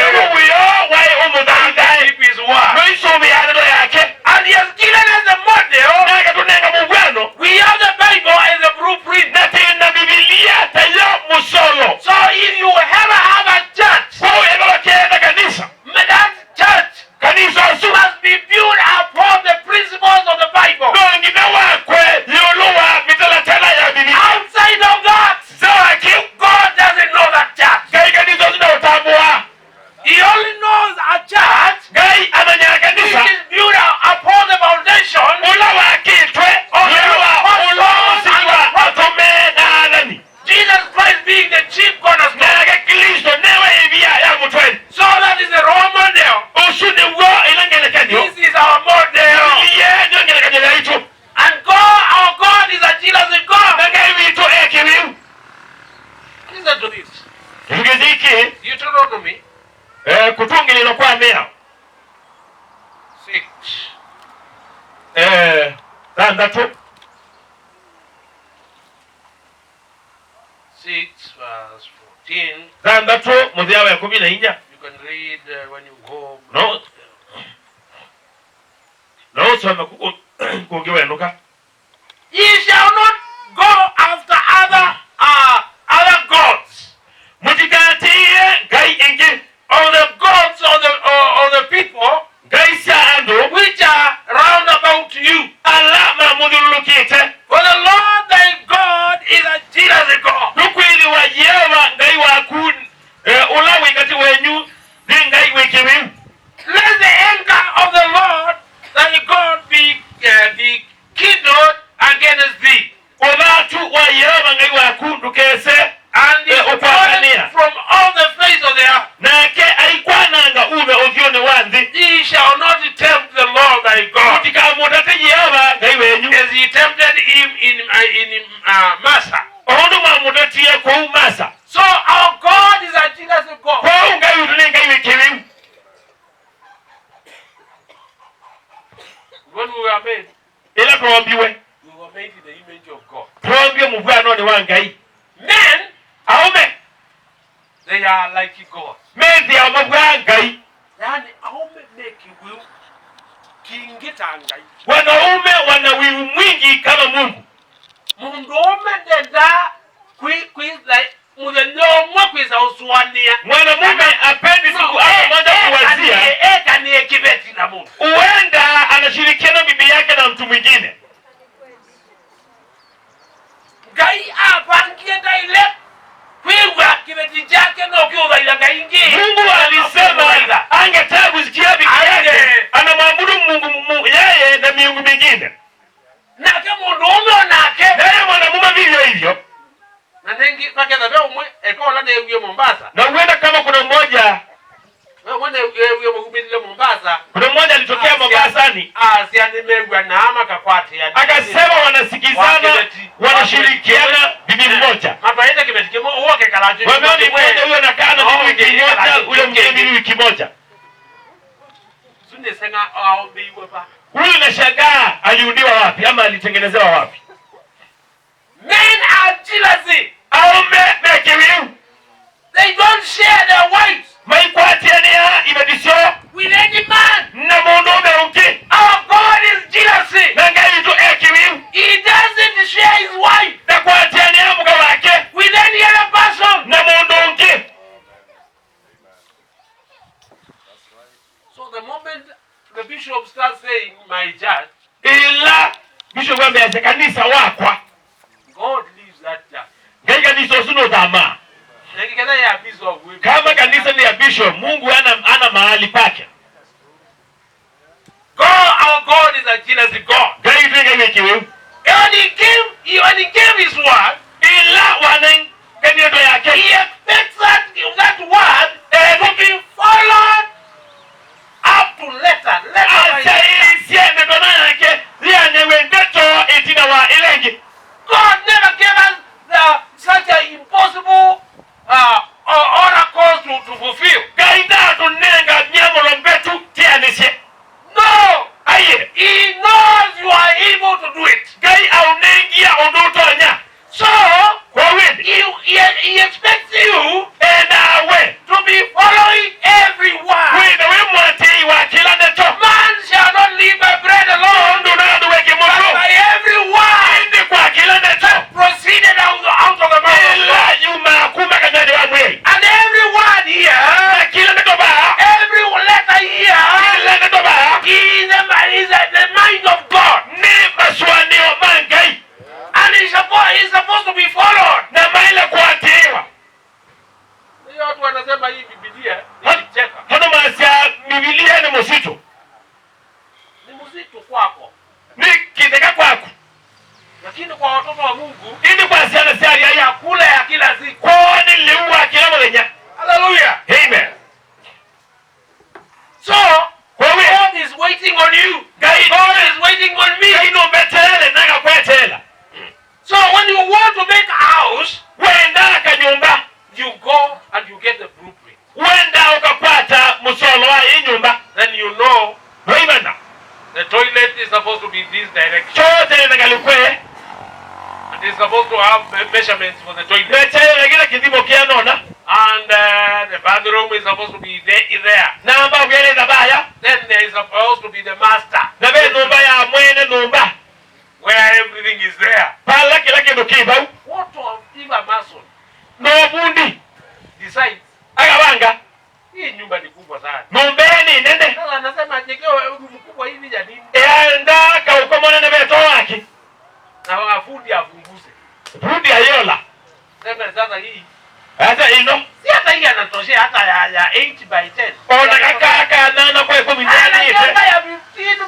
[SPEAKER 1] And keep His word. And He has given us a model. We have the Bible as a blueprint. So if you ever have a church, that church must be built upon the principles of the Bible. Outside of that, God doesn't know that church. He Tandatu
[SPEAKER 5] 6:14.
[SPEAKER 1] Tandatu muthia wa 14.
[SPEAKER 5] You can read when you go.
[SPEAKER 1] No soma kungi wenuka.
[SPEAKER 5] Ye shall not go after other gods.
[SPEAKER 1] Mutikatiye ngai ingi
[SPEAKER 5] Or the gods of the people
[SPEAKER 1] ngai cia andu
[SPEAKER 5] which are round about you.
[SPEAKER 1] alama muthulukite.
[SPEAKER 5] For the Lord thy God is a jealous God.
[SPEAKER 1] Nukwili wa Yehova ngai waku ula wikati wenyu ni ngai wikiwi.
[SPEAKER 5] Let the anger of the Lord thy God be kindled against thee.
[SPEAKER 1] Watu wa Yehova ngai waku ndukese
[SPEAKER 5] And is departed from all the face of the earth.
[SPEAKER 1] nake aikwananga ume uthioni wa nthi.
[SPEAKER 5] Ye shall not tempt the Lord thy God
[SPEAKER 1] Mutikamutate Yehova ngai wenyu
[SPEAKER 5] as he tempted him in Massa.
[SPEAKER 1] oundu mwamutatie kou Masa.
[SPEAKER 5] So our God is a jealous God.
[SPEAKER 1] Kou ngai witu ni ngai wikiwi.
[SPEAKER 5] When we were made,
[SPEAKER 1] Ila tuombiwe
[SPEAKER 5] we were made in the image of God.
[SPEAKER 1] tuombie muvano ni wa ngai.
[SPEAKER 5] Men,
[SPEAKER 1] Aume
[SPEAKER 5] they are like God.
[SPEAKER 1] methi ya mavua ngai.
[SPEAKER 5] Yani aume make will kingita ngai.
[SPEAKER 1] Wanaume wana wivu mwingi kama Mungu.
[SPEAKER 5] Mundu ome ndenda muthenyo kwiza uswania.
[SPEAKER 1] Mwanamume apendi siku moja kuwazia
[SPEAKER 5] Eka ni ekibeti na Mungu.
[SPEAKER 1] huenda anashirikiana bibi yake na mtu mwingine.
[SPEAKER 5] Ngai apangie daile kwigwa kibeti chake no kiuza ila ngai ingi.
[SPEAKER 1] Mungu alisema angetaka kusikia bibi yake anamwabudu Mungu yeye na miungu mingine.
[SPEAKER 5] Nake mundu ome nake.
[SPEAKER 1] Naye mwanamume vivyo hivyo.
[SPEAKER 5] Na nengi pakeza vya umwe ekola na ewe Mombasa.
[SPEAKER 1] Na huenda kama kuna mmoja kuna mmoja alitokea Mombasani akasema wanasikizana wanashirikiana bibi mmoja. Wameoni mmoja huyo anakaa na bibi wiki moja, ule mwingine bibi wiki moja. Huyu nashangaa aliudiwa wapi ama alitengenezewa wapi?
[SPEAKER 5] Men are jealousy.
[SPEAKER 1] Aume mekiwiu.
[SPEAKER 5] They don't share their wives.
[SPEAKER 1] Maikwatiania imedisio
[SPEAKER 5] With any man.
[SPEAKER 1] na munume ungi.
[SPEAKER 5] Our God is jealousy.
[SPEAKER 1] Nangai tu ekiwiu.
[SPEAKER 5] He doesn't share his wife.
[SPEAKER 1] Na kwatiania mga wake
[SPEAKER 5] With any other person.
[SPEAKER 1] na mundu ungi.
[SPEAKER 5] So the moment the bishop starts saying my church,
[SPEAKER 1] Ila bishop ambaye kanisa wakwa
[SPEAKER 5] God leaves that church.
[SPEAKER 1] ngai kanisa suno dama. Kama kanisa ni ya bishop, Mungu ana mahali pake.
[SPEAKER 5] God, our God is a jealous God.
[SPEAKER 1] Ngai tu ngai wekiwe.
[SPEAKER 5] When he gave his word,
[SPEAKER 1] Ila wanen kanito yake.
[SPEAKER 5] he expects that word to be followed up to letter.
[SPEAKER 1] Siende dona yake liane wendeto etina wa elengi.
[SPEAKER 5] God never gave us such an impossible oracles to fulfill.
[SPEAKER 1] Gaida tunenga nyamoro mbetu tianishe.
[SPEAKER 5] No!
[SPEAKER 1] Aye.
[SPEAKER 5] He knows you are able to do it.
[SPEAKER 1] Gai aunengia ondotonya.
[SPEAKER 5] So,
[SPEAKER 1] Kwa windi.
[SPEAKER 5] he expects you
[SPEAKER 1] Enawe.
[SPEAKER 5] to be following every word.
[SPEAKER 1] Wende we mwati wa kila neto.
[SPEAKER 5] Man shall not live by bread alone,
[SPEAKER 1] Ondo na duweke
[SPEAKER 5] but
[SPEAKER 1] moto.
[SPEAKER 5] by every word
[SPEAKER 1] Ende kwa kila neto.
[SPEAKER 5] proceeded out of the mouth of
[SPEAKER 1] Ila
[SPEAKER 5] God.
[SPEAKER 1] yuma kuma kanyari wa mwe.
[SPEAKER 5] And every word here,
[SPEAKER 1] Na kila neto ba.
[SPEAKER 5] every letter here,
[SPEAKER 1] Kila neto ba.
[SPEAKER 5] is the mind of God.
[SPEAKER 1] Ni maswani o mangai.
[SPEAKER 5] And he's supposed to be followed.
[SPEAKER 1] Na maile kuatiwa.
[SPEAKER 5] Hiyo watu wanasema hii Biblia ni cheka.
[SPEAKER 1] Hano masia Biblia ni msitu.
[SPEAKER 5] Ni mzito kwako.
[SPEAKER 1] Ni kiteka kwako.
[SPEAKER 5] Lakini kwa watoto wa Mungu,
[SPEAKER 1] Ini kwa siana siari ya
[SPEAKER 5] ya kula ya kila siku.
[SPEAKER 1] Kwani liuwa kila mwenya.
[SPEAKER 5] Hallelujah.
[SPEAKER 1] Amen.
[SPEAKER 5] So,
[SPEAKER 1] Wewe.
[SPEAKER 5] God is waiting on you.
[SPEAKER 1] Gai.
[SPEAKER 5] God is waiting on me.
[SPEAKER 1] Gai no betele naga kwetela.
[SPEAKER 5] So when you want to make a house,
[SPEAKER 1] Wenda kanyumba.
[SPEAKER 5] you go and you get the blueprint.
[SPEAKER 1] Wenda ukapata musolo wa hii nyumba.
[SPEAKER 5] Then you know
[SPEAKER 1] Weimana.
[SPEAKER 5] the toilet is is supposed to be this direction.
[SPEAKER 1] chote ngalikwe
[SPEAKER 5] And it's supposed to have measurements for the toilet.
[SPEAKER 1] nechayo ngila kidimo kianona
[SPEAKER 5] And the bathroom is supposed to be there.
[SPEAKER 1] namba ugele zabaya
[SPEAKER 5] Then there is supposed to be the master,
[SPEAKER 1] nabe numba ya mwene numba
[SPEAKER 5] where everything is there.
[SPEAKER 1] pala kila kindu kiba
[SPEAKER 5] What of if a mason
[SPEAKER 1] no bundi
[SPEAKER 5] decides
[SPEAKER 1] agabanga
[SPEAKER 5] hii nyumba ni kubwa sana?
[SPEAKER 1] numbeni nende
[SPEAKER 5] Sasa anasema jengewe mkubwa hivi ya nini?
[SPEAKER 1] enda ka ukomona na beto wake
[SPEAKER 5] Na wafundi afunguze.
[SPEAKER 1] bundi ayola
[SPEAKER 5] Sema sasa hii
[SPEAKER 1] hata ino
[SPEAKER 5] si hata hii anatoshea hata ya 8 by 10.
[SPEAKER 1] ona kaka nana kwa 10 ndani
[SPEAKER 5] Anataka ya 15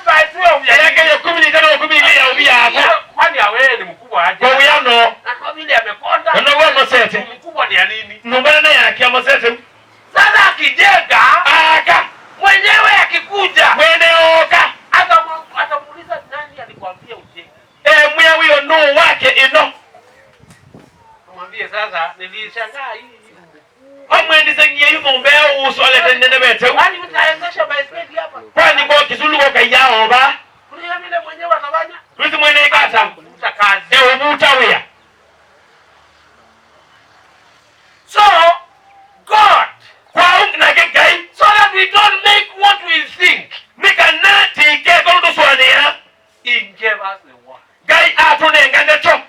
[SPEAKER 5] by 12 ya
[SPEAKER 1] yake ya 15 kwa 10 ya ubia hapo
[SPEAKER 5] kwani awe ni mkubwa aje?
[SPEAKER 1] kwa uyano
[SPEAKER 5] Na kwa vile amekonda.
[SPEAKER 1] ndio wewe msete
[SPEAKER 5] Mkubwa ni ya nini?
[SPEAKER 1] numbana yake amosete
[SPEAKER 5] Sasa akijenga
[SPEAKER 1] aka
[SPEAKER 5] mwenyewe akikuja
[SPEAKER 1] mwene oka
[SPEAKER 5] atamuuliza nani alikwambia ujenge?
[SPEAKER 1] mwe huyo no wake ino
[SPEAKER 5] Mwambie sasa nilishangaa hii.
[SPEAKER 1] amwendisengie yumombe usole tendene bete
[SPEAKER 5] Kwani utaendesha baiskeli hapa?
[SPEAKER 1] kwani kwa kisulu kwa kayao ba
[SPEAKER 5] Kuna vile mwenyewe atafanya?
[SPEAKER 1] ruzi mwene ikata
[SPEAKER 5] Kuta kazi.
[SPEAKER 1] ubutawia
[SPEAKER 5] So God,
[SPEAKER 1] kwa na kekai
[SPEAKER 5] so that we don't make what we think,
[SPEAKER 1] nikanati ke kondo swania
[SPEAKER 5] He gave us the word.
[SPEAKER 1] gai atunenga ndeto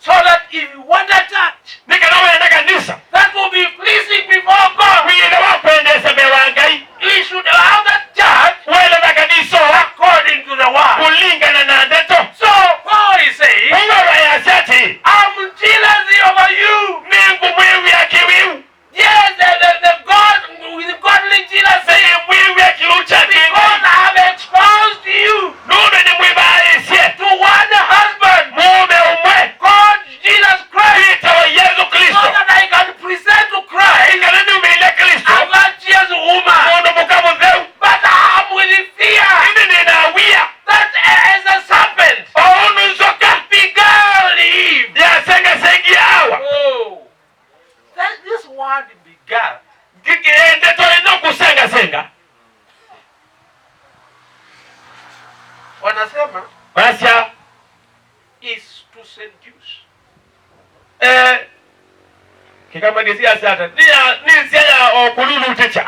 [SPEAKER 5] So that if you want a church
[SPEAKER 1] nikanawe na kanisa
[SPEAKER 5] that will be pleasing before God,
[SPEAKER 1] wile wapendeza mewangai
[SPEAKER 5] we should have that church
[SPEAKER 1] wele na kanisa
[SPEAKER 5] according to the word.
[SPEAKER 1] kulingana na ndeto
[SPEAKER 5] So Paul is saying,
[SPEAKER 1] wewe ya sati
[SPEAKER 5] I'm jealous over you.
[SPEAKER 1] ningu mwewe ya kiwiu
[SPEAKER 5] Yes, the God with godly jealousy,
[SPEAKER 1] mwewe ya kilucha
[SPEAKER 5] because I have exposed you
[SPEAKER 1] nume ni mwibaisye
[SPEAKER 5] to one husband,
[SPEAKER 1] mume umwe
[SPEAKER 5] God Jesus Christ,
[SPEAKER 1] vita wa Yesu
[SPEAKER 5] so
[SPEAKER 1] Kristo
[SPEAKER 5] that I can present to Christ
[SPEAKER 1] ingalini umile Kristo
[SPEAKER 5] a virtuous woman.
[SPEAKER 1] mundu mukamu zeu
[SPEAKER 5] But I'm with fear
[SPEAKER 1] ini ninawia
[SPEAKER 5] that as a serpent
[SPEAKER 1] onu nzoka
[SPEAKER 5] beguiled Eve.
[SPEAKER 1] ya senga sengi hawa
[SPEAKER 5] Oh, that this word beguiled
[SPEAKER 1] ndeto ino kusenga senga
[SPEAKER 5] wanasema
[SPEAKER 1] basya
[SPEAKER 5] is to seduce.
[SPEAKER 1] kikamagizia sata ni sia ya okululu techa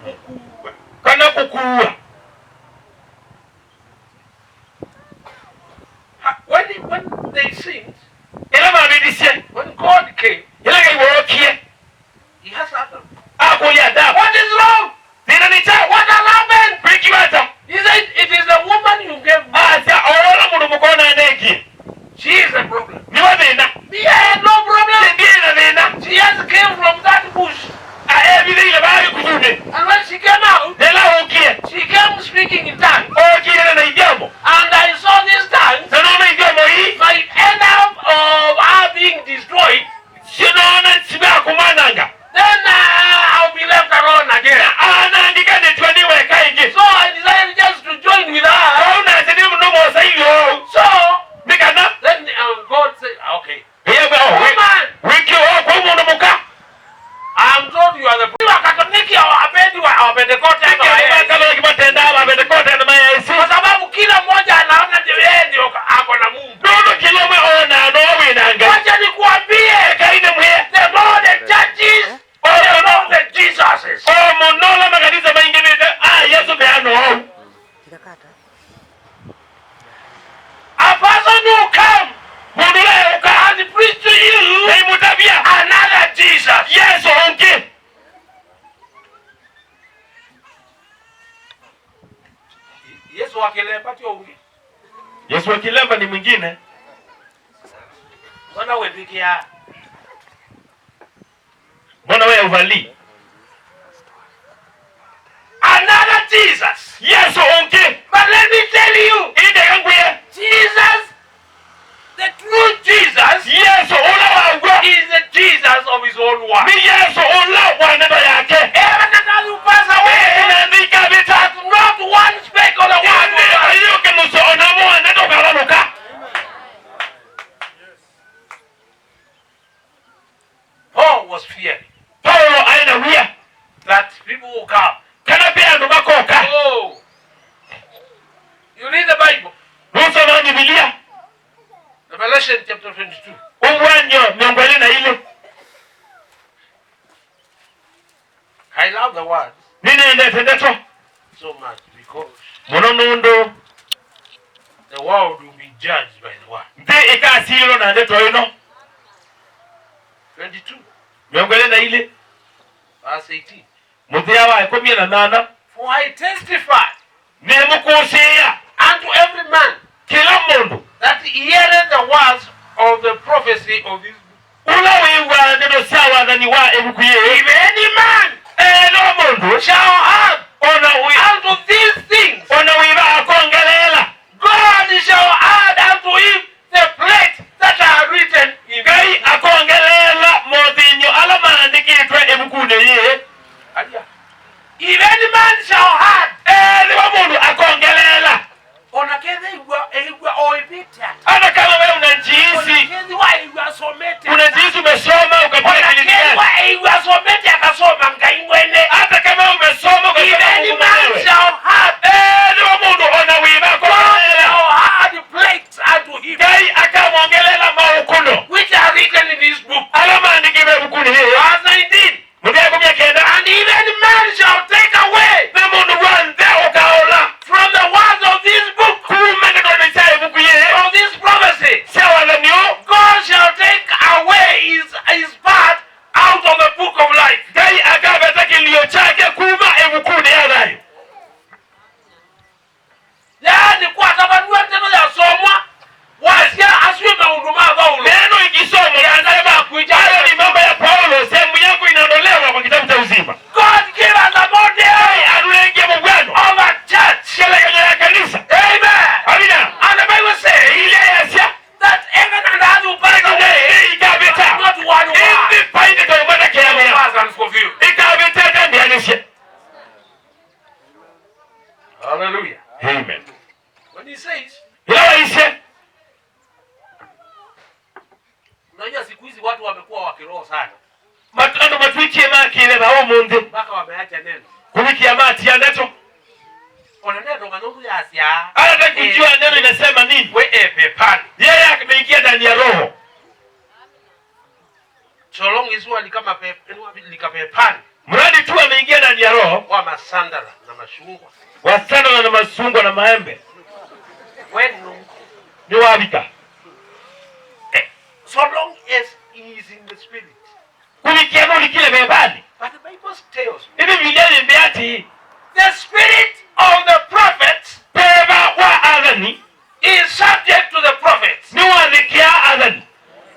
[SPEAKER 5] Kukuwa.
[SPEAKER 1] kana kukuwa
[SPEAKER 5] When they sinned,
[SPEAKER 1] ila mabidisye
[SPEAKER 5] when God came,
[SPEAKER 1] ila kaiwokie
[SPEAKER 5] He has Adam.
[SPEAKER 1] akulia dabu
[SPEAKER 5] What is wrong?
[SPEAKER 1] nina nita
[SPEAKER 5] What has happened?
[SPEAKER 1] wikiwata
[SPEAKER 5] He said, it is the woman you gave me.
[SPEAKER 1] asya owola mundu mukona anegi
[SPEAKER 5] She is the problem.
[SPEAKER 1] niwa vina
[SPEAKER 5] Me, I had no problem.
[SPEAKER 1] ndiye na vina
[SPEAKER 5] She just came from that bush.
[SPEAKER 1] aebile ile bali kujume
[SPEAKER 5] And when she came out,
[SPEAKER 1] nela ukie
[SPEAKER 5] she came speaking in tongues.
[SPEAKER 1] okile na idiamo
[SPEAKER 5] And I saw these tongues
[SPEAKER 1] nanona idiamo hii
[SPEAKER 5] might end up of her being destroyed.
[SPEAKER 1] sinona sibya kumananga
[SPEAKER 5] Then I'll be left alone again.
[SPEAKER 1] anandika netwa niwe kaingi
[SPEAKER 5] So I decided just to join with her.
[SPEAKER 1] kauna zidi mnumo sayo
[SPEAKER 5] So
[SPEAKER 1] mikana
[SPEAKER 5] then God said, okay.
[SPEAKER 1] yebe
[SPEAKER 5] Woman,
[SPEAKER 1] wiki wa kwa mundu muka
[SPEAKER 5] I'm told you are the Wakatoliki hawapendi wa Pentecoste hata
[SPEAKER 1] kama
[SPEAKER 5] wae.
[SPEAKER 1] kama kimatenda hapa Pentecoste na mayaisi
[SPEAKER 5] Kwa sababu kila mmoja anaona ndio yeye ndio ako na Mungu.
[SPEAKER 1] nono kilome ona no winanga
[SPEAKER 5] Wacha nikuambie,
[SPEAKER 1] kaine mwe
[SPEAKER 5] the Lord the churches, the Lord the Jesuses.
[SPEAKER 1] munola makanisa mengine Yesu beano
[SPEAKER 5] A person who come
[SPEAKER 1] mundu leo ka
[SPEAKER 5] and preach to you
[SPEAKER 1] ei mutabia
[SPEAKER 5] another Jesus.
[SPEAKER 1] Yesu onke
[SPEAKER 5] Yesu akilepatio ungi.
[SPEAKER 1] Yesu akilemba ni mwingine
[SPEAKER 5] Wana wepikia.
[SPEAKER 1] mbona wewe uvali
[SPEAKER 5] Another Jesus.
[SPEAKER 1] Yesu onke
[SPEAKER 5] But let me tell you,
[SPEAKER 1] inde yanguye
[SPEAKER 5] Jesus, the true Jesus,
[SPEAKER 1] Yesu ula wangwa
[SPEAKER 5] is the Jesus of his own word.
[SPEAKER 1] ni Yesu ula wanendo yake
[SPEAKER 5] Even that you pass away,
[SPEAKER 1] inaandika vita
[SPEAKER 5] not one speck of the word of God.
[SPEAKER 1] hiyo kenuso onamo anendo kalaluka
[SPEAKER 5] Paul was fearing
[SPEAKER 1] Paulo aina wia
[SPEAKER 5] that people will come.
[SPEAKER 1] kana pia ndo makoka
[SPEAKER 5] Oh, Revelation chapter 22.
[SPEAKER 1] Uwanyo miongoni na ile.
[SPEAKER 5] I love the word
[SPEAKER 1] so
[SPEAKER 5] much because
[SPEAKER 1] Mononundo
[SPEAKER 5] the world will be judged by the word.
[SPEAKER 1] Nde ikasilo na ndeto ino.
[SPEAKER 5] 22.
[SPEAKER 1] Miongoni na ile.
[SPEAKER 5] Verse 18.
[SPEAKER 1] Muthia wa 18.
[SPEAKER 5] For I testify
[SPEAKER 1] Nemukusia
[SPEAKER 5] unto every man
[SPEAKER 1] kila mundu
[SPEAKER 5] that heareth the words of the prophecy of this book.
[SPEAKER 1] Ula wiwa neno sawa dhani wa ebukuye.
[SPEAKER 5] If any man
[SPEAKER 1] No mundu
[SPEAKER 5] shall have
[SPEAKER 1] ona wi
[SPEAKER 5] unto these things,
[SPEAKER 1] ona wiwa akongelela.
[SPEAKER 5] God shall add unto him the plagues that are written in
[SPEAKER 1] Gai akongelela modinyo ala maandikitwe ebukune ye.
[SPEAKER 5] If any man shall have
[SPEAKER 1] Niwa mundu akongelela.
[SPEAKER 5] ona keze igwa oibita.
[SPEAKER 1] Hata kama wewe unajihisi
[SPEAKER 5] Keze wa igwa somete.
[SPEAKER 1] unajihisi umesoma ukapiga
[SPEAKER 5] Keze igwa somete akasoma ngaingwene.
[SPEAKER 1] hata kama umesoma
[SPEAKER 5] If any
[SPEAKER 1] ukasoma
[SPEAKER 5] man
[SPEAKER 1] wewe.
[SPEAKER 5] shall have
[SPEAKER 1] Niwa mundu ona wiwa
[SPEAKER 5] God
[SPEAKER 1] akongelela.
[SPEAKER 5] shall add plagues unto him
[SPEAKER 1] Gai akamwongelela maukuno.
[SPEAKER 5] which are written in this book.
[SPEAKER 1] Ala maandikitwe ebukune ye.
[SPEAKER 5] Verse 19.
[SPEAKER 1] Muthia 19.
[SPEAKER 5] And if any man shall take away
[SPEAKER 1] Na mundu wande ukaola.
[SPEAKER 5] from the words of this book,
[SPEAKER 1] Kuma neno nicha ebukuye.
[SPEAKER 5] of this prophecy,
[SPEAKER 1] Sawa dhanio.
[SPEAKER 5] God shall take away his part out of the book of life.
[SPEAKER 1] Gai akabeta kilio chake kuma ebukune ya dhayo.
[SPEAKER 5] Yani kwa tabanua teno ya somwa wasia asiwe maunduma Paulo.
[SPEAKER 1] Neno ikisomwa yanasema hayo ni mambo ya Paulo, sehemu yako inaondolewa kwa kitabu cha uzima.
[SPEAKER 5] God give us a model
[SPEAKER 1] Anulengia mugwano
[SPEAKER 5] of a church.
[SPEAKER 1] kile kwenye ya kanisa.
[SPEAKER 5] Amen.
[SPEAKER 1] Amina.
[SPEAKER 5] And the Bible says
[SPEAKER 1] Ile yasia
[SPEAKER 5] that heaven and earth will pass away,
[SPEAKER 1] ikabeta.
[SPEAKER 5] not one word.
[SPEAKER 1] Indi paite kwa mwada
[SPEAKER 5] Will
[SPEAKER 1] kiamia.
[SPEAKER 5] pass and fulfill.
[SPEAKER 1] Ikabeta kandi yanishe.
[SPEAKER 5] Hallelujah.
[SPEAKER 1] Amen.
[SPEAKER 5] When he says,
[SPEAKER 1] Ilawa ishe.
[SPEAKER 5] unajua siku hizi watu wamekuwa wakiroho sana.
[SPEAKER 1] Matando matwikie makile ba omunde.
[SPEAKER 5] Mpaka wameacha neno.
[SPEAKER 1] Kulikia mati ya ndeto.
[SPEAKER 5] Ona neno manungu ya asia.
[SPEAKER 1] Anataka kujua neno inasema nini.
[SPEAKER 5] We pepani.
[SPEAKER 1] Yeye ameingia ndani ya roho.
[SPEAKER 5] So long as wali kama pepani.
[SPEAKER 1] Mradi tu ameingia ndani ya roho.
[SPEAKER 5] Wa masandala na mashungwa.
[SPEAKER 1] Wasana na masungwa na maembe.
[SPEAKER 5] Wenu.
[SPEAKER 1] Ni wabika.
[SPEAKER 5] So long as he is in the spirit.
[SPEAKER 1] Kulikia nuli kile bebani.
[SPEAKER 5] But the Bible tells me
[SPEAKER 1] Hivi vijana mbiati.
[SPEAKER 5] the spirit of the prophets
[SPEAKER 1] Beba wa adhani.
[SPEAKER 5] is subject to the prophets.
[SPEAKER 1] Ni walikia adhani.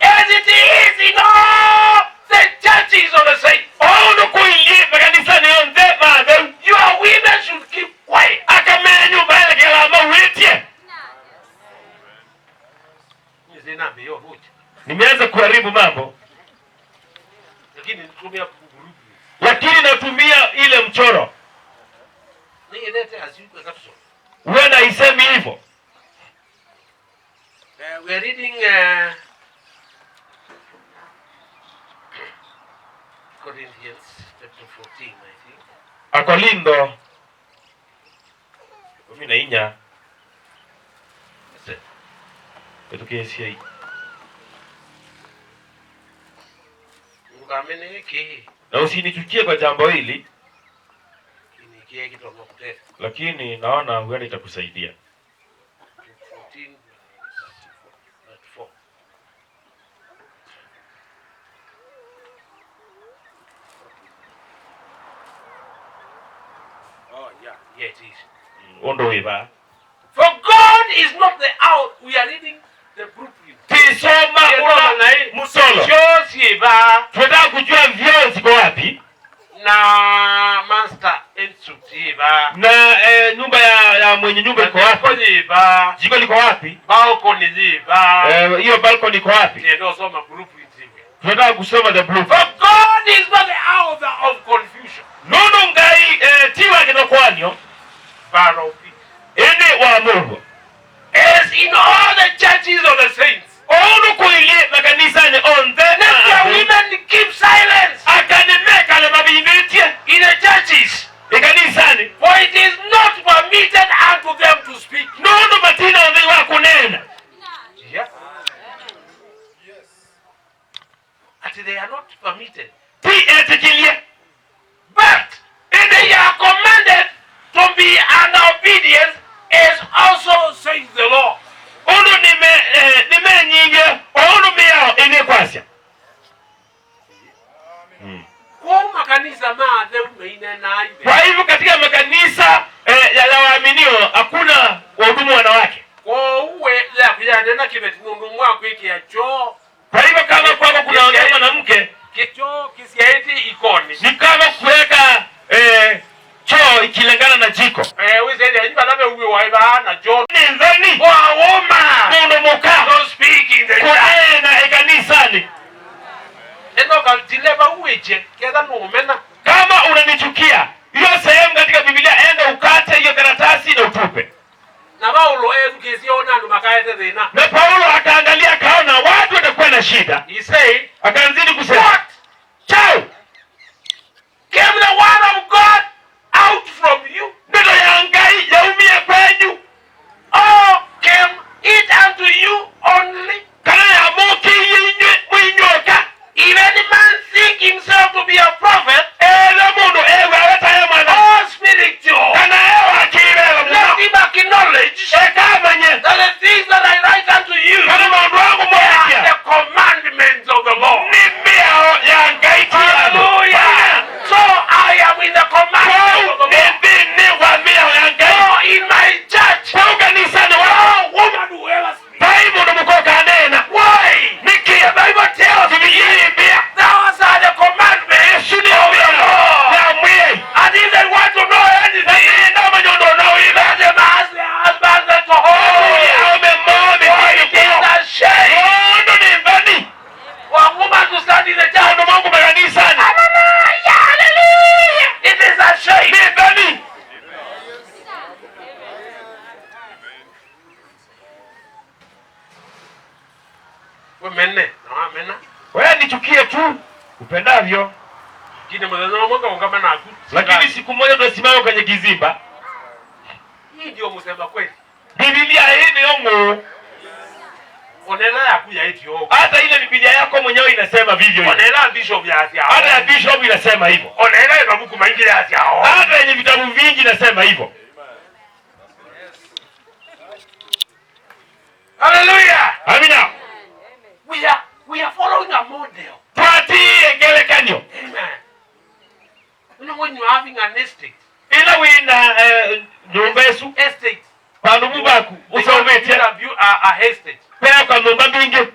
[SPEAKER 5] As it is in all the churches of the saints.
[SPEAKER 1] Ono kuingie makanisa ni onde maadhani.
[SPEAKER 5] Your women should keep quiet.
[SPEAKER 1] Akamenyu mbele kila mawitie. Nimeanza kuharibu mambo. Lakini natumia ile mchoro. Huenda isemi hivyo.
[SPEAKER 5] We are reading Corinthians chapter 14, I think.
[SPEAKER 1] Akolindo 14. Edukesia hii. Na usinichukie kwa jambo hili. Lakini naona huenda itakusaidia.
[SPEAKER 5] 14:4. Oh yeah, it is.
[SPEAKER 1] Ondo weba.
[SPEAKER 5] For God is not the out. We are reading the blueprint.
[SPEAKER 1] Tisoma una musolo. Tunataka kujua vyoo ziko wapi?
[SPEAKER 5] Na master institute
[SPEAKER 1] Na nyumba ya mwenye nyumba iko wapi? Jiko liko wapi?
[SPEAKER 5] Balcony
[SPEAKER 1] Hiyo balcony iko wapi?
[SPEAKER 5] ndio soma blueprint hivi.
[SPEAKER 1] Tunataka kusoma the blueprint.
[SPEAKER 5] For God is not the author of confusion.
[SPEAKER 1] Nono ngai tiwa kinokwanyo.
[SPEAKER 5] But of peace.
[SPEAKER 1] Ende wa Mungu.
[SPEAKER 5] As in all the churches of the saints.
[SPEAKER 1] Ono kuingie makanisa ni on the
[SPEAKER 5] Let your women keep silence.
[SPEAKER 1] Akanemeka le mabinditie
[SPEAKER 5] In the churches.
[SPEAKER 1] ikanisani.
[SPEAKER 5] For it is not permitted unto them to speak.
[SPEAKER 1] Nono matina onde wa kunena.
[SPEAKER 5] Yeah.
[SPEAKER 1] ni wanawake.
[SPEAKER 5] Kwa uwe ya kujadena kibeti mundu mwako iki ya choo.
[SPEAKER 1] Kwa hivyo kama kwako kuna mwanamke
[SPEAKER 5] choo kisiaiti ikoni.
[SPEAKER 1] Ni kama kuweka choo ikilingana na jiko.
[SPEAKER 5] Wizende hivi banabe uwe waiba na choo.
[SPEAKER 1] Ni nzani?
[SPEAKER 5] Wa woma.
[SPEAKER 1] Mundu muka.
[SPEAKER 5] Don't speak in the
[SPEAKER 1] kunena ekanisani.
[SPEAKER 5] Endo kaltileba uweje keda numena.
[SPEAKER 1] Kama unanichukia, hiyo sehemu katika Biblia enda ukate hiyo karatasi na utupe.
[SPEAKER 5] Na Paulo kesiona ndo makaete zina.
[SPEAKER 1] Na Paulo akaangalia kaona watu watakuwa na shida.
[SPEAKER 5] He said,
[SPEAKER 1] akaanzidi kusema,
[SPEAKER 5] what?
[SPEAKER 1] Chao.
[SPEAKER 5] Came the word of God out from you.
[SPEAKER 1] Neno ya Ngai yaumie kwenyu.
[SPEAKER 5] Oh, came it unto you only.
[SPEAKER 1] Kana ya moki yinywe mwinyoka.
[SPEAKER 5] Even the man think himself to be a prophet. Oh, spiritual. Let him acknowledge that the things that I write unto you are the commandments of the Lord. Hallelujah. So I am in the commandments of the Lord. So in my church, oh, woman who ever speaks. Why? The Bible tells me those are the commandments of the Lord. And if they want to know anything, let them ask their husbands and to hold. For it is a shame for a woman to stand in the church. Hallelujah! Hallelujah! It is a shame.
[SPEAKER 1] Wewe nichukie tu upendavyo. Lakini siku moja tunasimama kwenye kizimba.
[SPEAKER 5] Hii ndio msema kweli.
[SPEAKER 1] Biblia hii ni ongo.
[SPEAKER 5] Onela ya kuja eti ongo.
[SPEAKER 1] Hata ile Biblia yako mwenyewe inasema vivyo hivyo.
[SPEAKER 5] Onela bishop ya Asia.
[SPEAKER 1] Hata ya bishop inasema hivyo.
[SPEAKER 5] Onela ina buku maingi ya Asia.
[SPEAKER 1] Hata yenye vitabu vingi inasema hivyo.
[SPEAKER 5] Hallelujah.
[SPEAKER 1] Amina.
[SPEAKER 5] We are following a model.
[SPEAKER 1] Twati engelekanyo.
[SPEAKER 5] Amen. You know when you're having an estate.
[SPEAKER 1] Ila wina nyumbesu
[SPEAKER 5] Estate.
[SPEAKER 1] Pandu mubaku usomete
[SPEAKER 5] a estate.
[SPEAKER 1] Pea kwa nyumba mingi.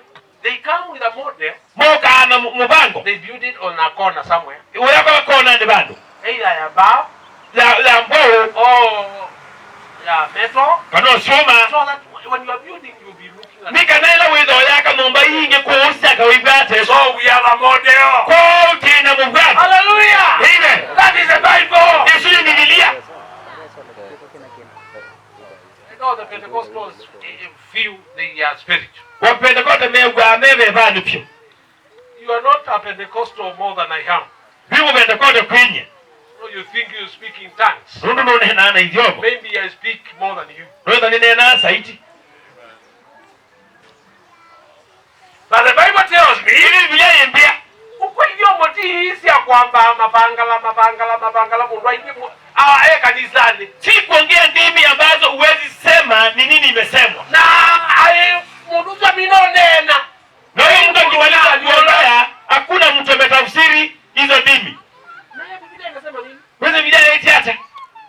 [SPEAKER 5] They come with a model.
[SPEAKER 1] Moka na mubango.
[SPEAKER 5] They build it on a corner somewhere.
[SPEAKER 1] Uya kwa kona ndi bando.
[SPEAKER 5] Either ya bao.
[SPEAKER 1] La mbao.
[SPEAKER 5] Or ya metal.
[SPEAKER 1] Kano soma.
[SPEAKER 5] So that when you are building, you'll be looking at it.
[SPEAKER 1] Mika naila wizo yaka nyumba inge kuusia kawibate.
[SPEAKER 5] So we have a model.
[SPEAKER 1] Kwa tina mubwaku.
[SPEAKER 5] Hallelujah.
[SPEAKER 1] Amen.
[SPEAKER 5] That is the Bible.
[SPEAKER 1] Yesu ni Biblia.
[SPEAKER 5] You know the Pentecostals feel they are spiritual.
[SPEAKER 1] Wapentekoste mewa mebe banu pio.
[SPEAKER 5] You are not a Pentecostal more than I am.
[SPEAKER 1] Bimu Pentekoste kwenye.
[SPEAKER 5] So you think you speak in tongues.
[SPEAKER 1] Rundu nune na idiomo.
[SPEAKER 5] Maybe I speak more than you.
[SPEAKER 1] Rundu nune na saiti.
[SPEAKER 5] But the Bible tells me,
[SPEAKER 1] Biblia yembia.
[SPEAKER 5] uko hivyo moti isi ya kwamba mapangala mundu aingi awa kanisani.
[SPEAKER 1] Si kuongea ndimi ambazo uwezi sema ni nini imesemwa.
[SPEAKER 5] Na mundu za minonena.
[SPEAKER 1] Na huyo mtu akimaliza kuongea, hakuna mtu ametafsiri hizo ndimi.
[SPEAKER 5] Na Biblia inasema nini?
[SPEAKER 1] Wewe Biblia eti hata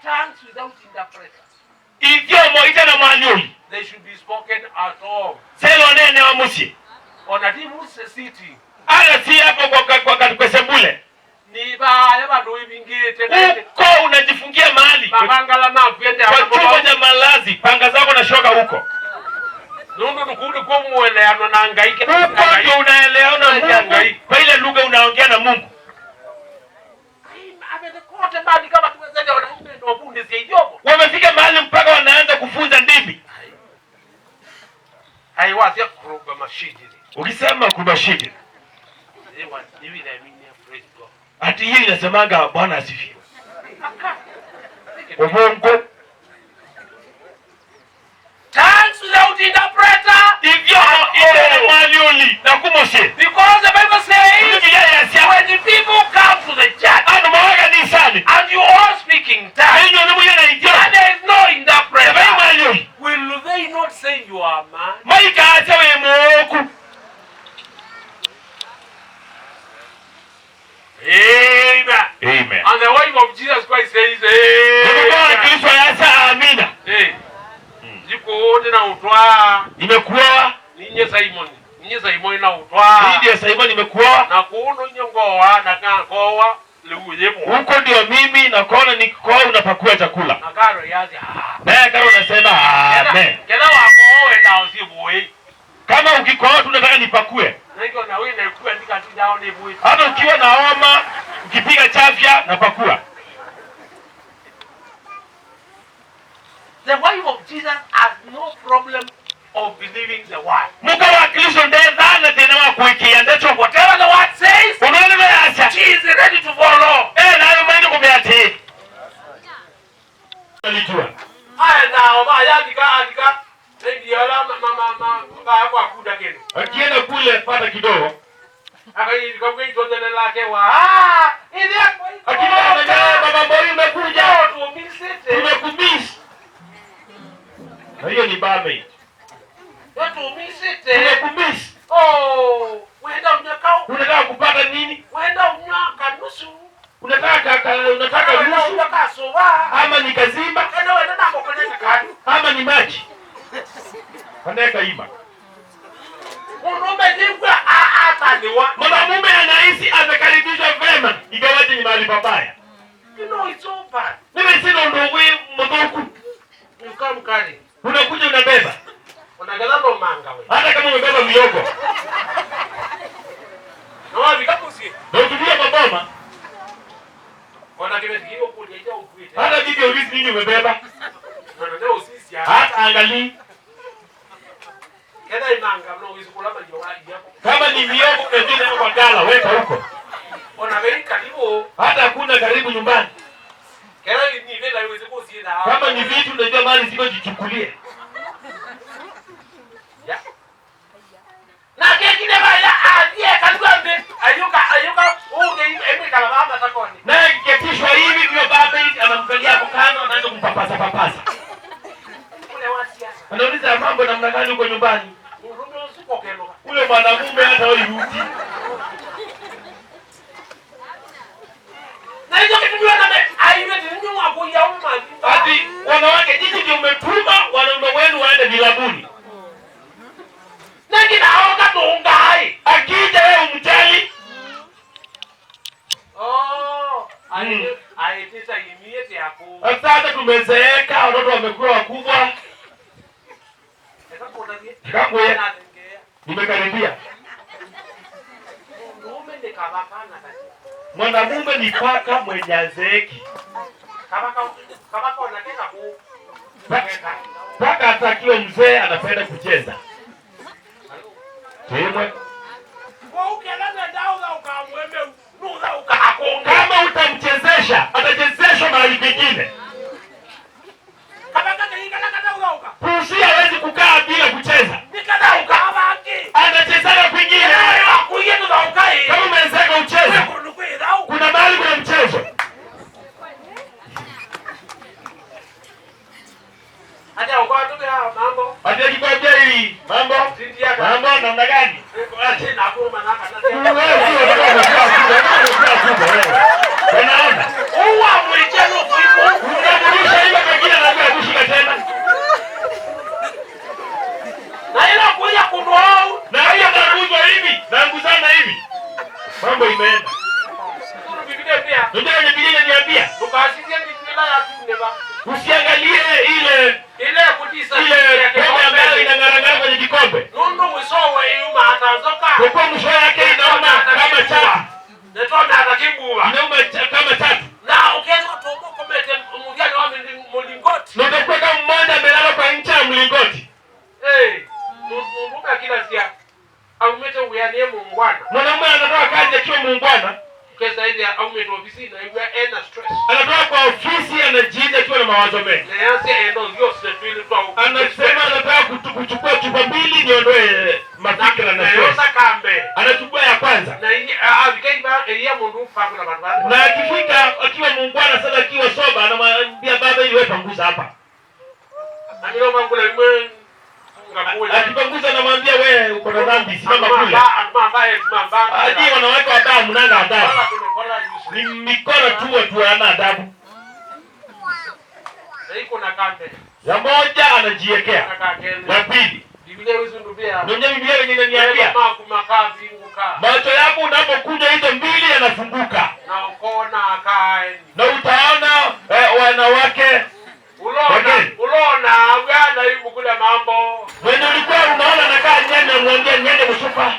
[SPEAKER 5] Tongues without interpreter.
[SPEAKER 1] idiomo itana mwanyuli.
[SPEAKER 5] They should be spoken at all.
[SPEAKER 1] Selo nene wa musi.
[SPEAKER 5] Onatimu sitting.
[SPEAKER 1] Ala si hapo kwa sebule.
[SPEAKER 5] Ni ba bandu ibingie tete.
[SPEAKER 1] Uko unajifungia mahali.
[SPEAKER 5] Mapangala makwende
[SPEAKER 1] Kwa chumba cha malazi, panga zako na shoka huko.
[SPEAKER 5] Nundu nukudu kwa mueleano na hangaike.
[SPEAKER 1] Huko ndio unaelewana Mungu. Kwa ile lugha unaongea na Mungu.
[SPEAKER 5] Amekote bali kama tumezenda wanaume ndio bunde si idiomo.
[SPEAKER 1] Wamefika mahali mpaka wanaanza kufunza ndimi.
[SPEAKER 5] Haiwezi kuruba mashidi.
[SPEAKER 1] Ukisema kubashidi.
[SPEAKER 5] Ewa hivi na mimi praise God.
[SPEAKER 1] Ati hii inasemanga Bwana asifiwe. Ubongo.
[SPEAKER 5] Tongues without interpreter.
[SPEAKER 1] Hivyo ile mwalioli na kumoshe.
[SPEAKER 5] Because the Bible says when the people come to the church
[SPEAKER 1] Ano mawaga ni sani.
[SPEAKER 5] and you all speaking tongues and there is no interpreter, will they not say you are a man?
[SPEAKER 1] Maika achawe moku.
[SPEAKER 5] Amen.
[SPEAKER 1] Amen.
[SPEAKER 5] And the wife of Jesus Christ says,
[SPEAKER 1] Kwa Kristo yasa amina.
[SPEAKER 5] hey. Nikuone na utwa.
[SPEAKER 2] Nimekuoa.
[SPEAKER 5] Ninye Simon. Ninye Simon na utwa.
[SPEAKER 2] Ndiye Simon nimekuoa.
[SPEAKER 5] Na kuuno nyongoa na kangoa liuyemo.
[SPEAKER 2] Huko ndio mimi na kuona nikikoa unapakua chakula.
[SPEAKER 5] Na karo yazi.
[SPEAKER 2] Naye karo unasema amen.
[SPEAKER 5] Kila wako wewe na usibuwe.
[SPEAKER 2] Kama ukikoa tunataka nipakue.
[SPEAKER 5] Niko na wewe na kuwa ndika tu down ni buwe.
[SPEAKER 2] Hata ukiwa na homa, ukipiga chafya napakua.
[SPEAKER 5] The wife of Jesus has no problem of believing the word.
[SPEAKER 2] Muka wa Kristo ndiye dhana tena wa kuikia ndicho
[SPEAKER 5] Whatever the word says,
[SPEAKER 2] unaona acha.
[SPEAKER 5] she is ready to follow.
[SPEAKER 2] Na mimi kumeati. Alijua.
[SPEAKER 5] Haya nao alika. Ndio mama kwa kuda kile.
[SPEAKER 2] Akienda kule pata kidogo.
[SPEAKER 5] Akaika kwa hiyo ndio lake wa. Ile
[SPEAKER 2] Akina baba boy umekuja. Tumekumiss. Na hiyo ni bame. Tumekumiss.
[SPEAKER 5] Oh, wenda unyakao.
[SPEAKER 2] Unataka kupata nini?
[SPEAKER 5] Wenda unyaka nusu.
[SPEAKER 2] Unataka nusu
[SPEAKER 5] Unataka soba.
[SPEAKER 2] ama ni kazimba
[SPEAKER 5] Wenda nako kwenye kadi.
[SPEAKER 2] ama ni maji. Kaneka ima.
[SPEAKER 5] Mume ndivyo ataniwa.
[SPEAKER 2] Mwanamume anahisi amekaribishwa vema ingawaje ni mahali pabaya.
[SPEAKER 5] You know it's so bad.
[SPEAKER 2] Mimi sina ndugu mdogo.
[SPEAKER 5] Mkali.
[SPEAKER 2] Unakuja unabeba.
[SPEAKER 5] Unagala ndo manga wewe.
[SPEAKER 2] Hata kama umebeba miogo.
[SPEAKER 5] No, vikapusi.
[SPEAKER 2] Ndio tumia maboma.
[SPEAKER 5] Wana kimetikio kuja ukuite.
[SPEAKER 2] Hata bibi ulisi nini umebeba?
[SPEAKER 5] Ndio usisi hapa.
[SPEAKER 2] Hata angalia.
[SPEAKER 5] Kenda imanga mno usikula maji hapo.
[SPEAKER 2] Kama ni miogo umepita kwa gala weka huko.
[SPEAKER 5] Ona bei karibu.
[SPEAKER 2] Hata hakuna karibu nyumbani.
[SPEAKER 5] Kenda ni vile uweze kusienda hapo.
[SPEAKER 2] Kama ni vitu unajua mali ziko jichukulie.
[SPEAKER 5] Ya. Na kile baya aliye kalugande ayuka unge ime kala mama takoni.
[SPEAKER 2] Na ikitishwa hivi ndio baba hivi anamkalia hapo kando anaanza kumpapasa.
[SPEAKER 5] Kule wasia.
[SPEAKER 2] Anauliza mambo namna gani huko nyumbani?
[SPEAKER 5] Urume usipo kenoka.
[SPEAKER 2] Ule mwanamume hata wewe yuti.
[SPEAKER 5] Na hiyo kitu ndio na aiwe ndio hapo ya umma.
[SPEAKER 2] Ati wanawake nyinyi ndio umetuma wanaume wenu waende vilabuni.
[SPEAKER 5] Na kinaoga tungai.
[SPEAKER 2] Akija wewe umjali.
[SPEAKER 5] Oh, aitisa imiete yako.
[SPEAKER 2] Sasa tumezeeka, watoto wamekuwa wakubwa. Kangu yeye nimekaribia. Mwanamume ni paka mwenye azeeki.
[SPEAKER 5] Kabaka unataka ku
[SPEAKER 2] Paka atakiwa mzee anapenda kucheza. Temwe.
[SPEAKER 5] kwa ukianza ndao za ukamwembe nuza ukakonga.
[SPEAKER 2] Kama utamchezesha, atachezeshwa mahali pengine.
[SPEAKER 5] Kabaka kaika na kata uka.
[SPEAKER 2] Pusi hawezi kukaa bila kucheza.
[SPEAKER 5] Nikada ukabaki.
[SPEAKER 2] Anachezana kwingine.
[SPEAKER 5] Wewe kuyetu za ukai.
[SPEAKER 2] Kama umezeka ucheze. Kuna mahali kuna mchezo.
[SPEAKER 5] Hata ukatoka mambo.
[SPEAKER 2] Hata kikwambia hili mambo. Mambo namna gani?
[SPEAKER 5] Acha na kuruma na kana.
[SPEAKER 2] Unaona?
[SPEAKER 5] Uwa mwichano kuipo.
[SPEAKER 2] Unamrusha hiyo pengine anajua kushika tena.
[SPEAKER 5] Na ila kuja kundoa.
[SPEAKER 2] Na hiyo nanguzwa hivi, nanguzana hivi. Mambo imeenda.
[SPEAKER 5] Biblia pia.
[SPEAKER 2] Ndio Biblia inaniambia.
[SPEAKER 5] Tukasikia Biblia ya tuneba.
[SPEAKER 2] Usiangalie ile
[SPEAKER 5] kutisa
[SPEAKER 2] pombe ambayo inang'arang'ara kwenye kikombe.
[SPEAKER 5] Nundu mwisowe yuma atazoka.
[SPEAKER 2] Kwa mwisho yake inauma kama chatu.
[SPEAKER 5] Netome atakibuwa.
[SPEAKER 2] Inauma kama chatu.
[SPEAKER 5] Na ukianza kutoboa komete mujani wa mlingoti.
[SPEAKER 2] Na utakuwa kama mmoja amelala kwa ncha ya mlingoti.
[SPEAKER 5] Mbuka kila sia. Aumete uyanie muungwana.
[SPEAKER 2] Mwanamume anatoka kazi akiwa muungwana.
[SPEAKER 5] Kesa hizi aumete ofisi na iwe ena stress.
[SPEAKER 2] Anatoka kwa ofisi anajiita akiwa na mawazo mengi.
[SPEAKER 5] Na yansi endo ndio sefili kwa.
[SPEAKER 2] Anasema anataka kuchukua chupa mbili niondoe mafikra na stress. Anachukua ya kwanza.
[SPEAKER 5] Na vikaiba ya mundu fangu na barabara.
[SPEAKER 2] Na akifika akiwa muungwana sana akiwa soba anamwambia baba ili wewe panguza hapa.
[SPEAKER 5] Amilo mangu la mwe.
[SPEAKER 2] Akipanguza anamwambia wewe uko na dhambi simama kule. Hadi wanawake wa damu mnanga adabu. Ni mikono tu watu wana adabu. Ya moja anajiwekea. Ya pili. Ndio Biblia inaniambia. Macho yako unapokuja hizo mbili yanafunguka. Na utaona wanawake
[SPEAKER 5] Unaona uganda hivi kule mambo.
[SPEAKER 2] Wewe ulikuwa unaona nakaa nyanya mwambie nyanya mshupa.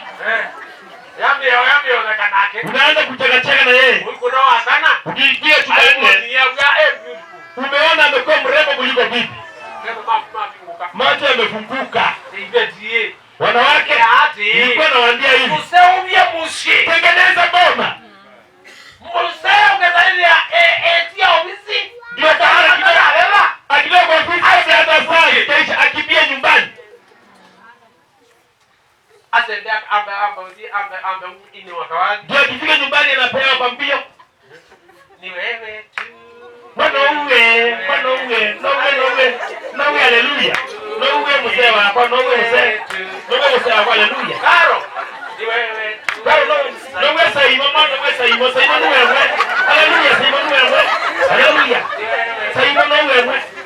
[SPEAKER 5] Yambie unakanake.
[SPEAKER 2] Unaanza kucheka na yeye.
[SPEAKER 5] Uko nao sana.
[SPEAKER 2] Ukiingia tunaende. Umeona amekuwa mrembo kuliko bibi. Macho yamefunguka. Wanawake nilikuwa nawaambia hivi.
[SPEAKER 5] Useumie mushi.
[SPEAKER 2] Tengeneza boma.
[SPEAKER 5] Museo ungezalia tia ofisi.
[SPEAKER 2] Ndio tayari kidogo. Akidogo ofisi hata sai kisha akimbia nyumbani.
[SPEAKER 5] Asende amba ini wakawani.
[SPEAKER 2] Ndio akifika nyumbani anapewa pambio.
[SPEAKER 5] Ni wewe tu.
[SPEAKER 2] Mwanaume, haleluya. Mwanaume mzee wako, mwanaume mzee. Mwanaume mzee wako, haleluya.
[SPEAKER 5] Karo. Ni wewe tu.
[SPEAKER 2] Karo, mwanaume sai mama, sai mama, sai mama wewe. Haleluya, sai mama wewe. Haleluya. Sai mama wewe.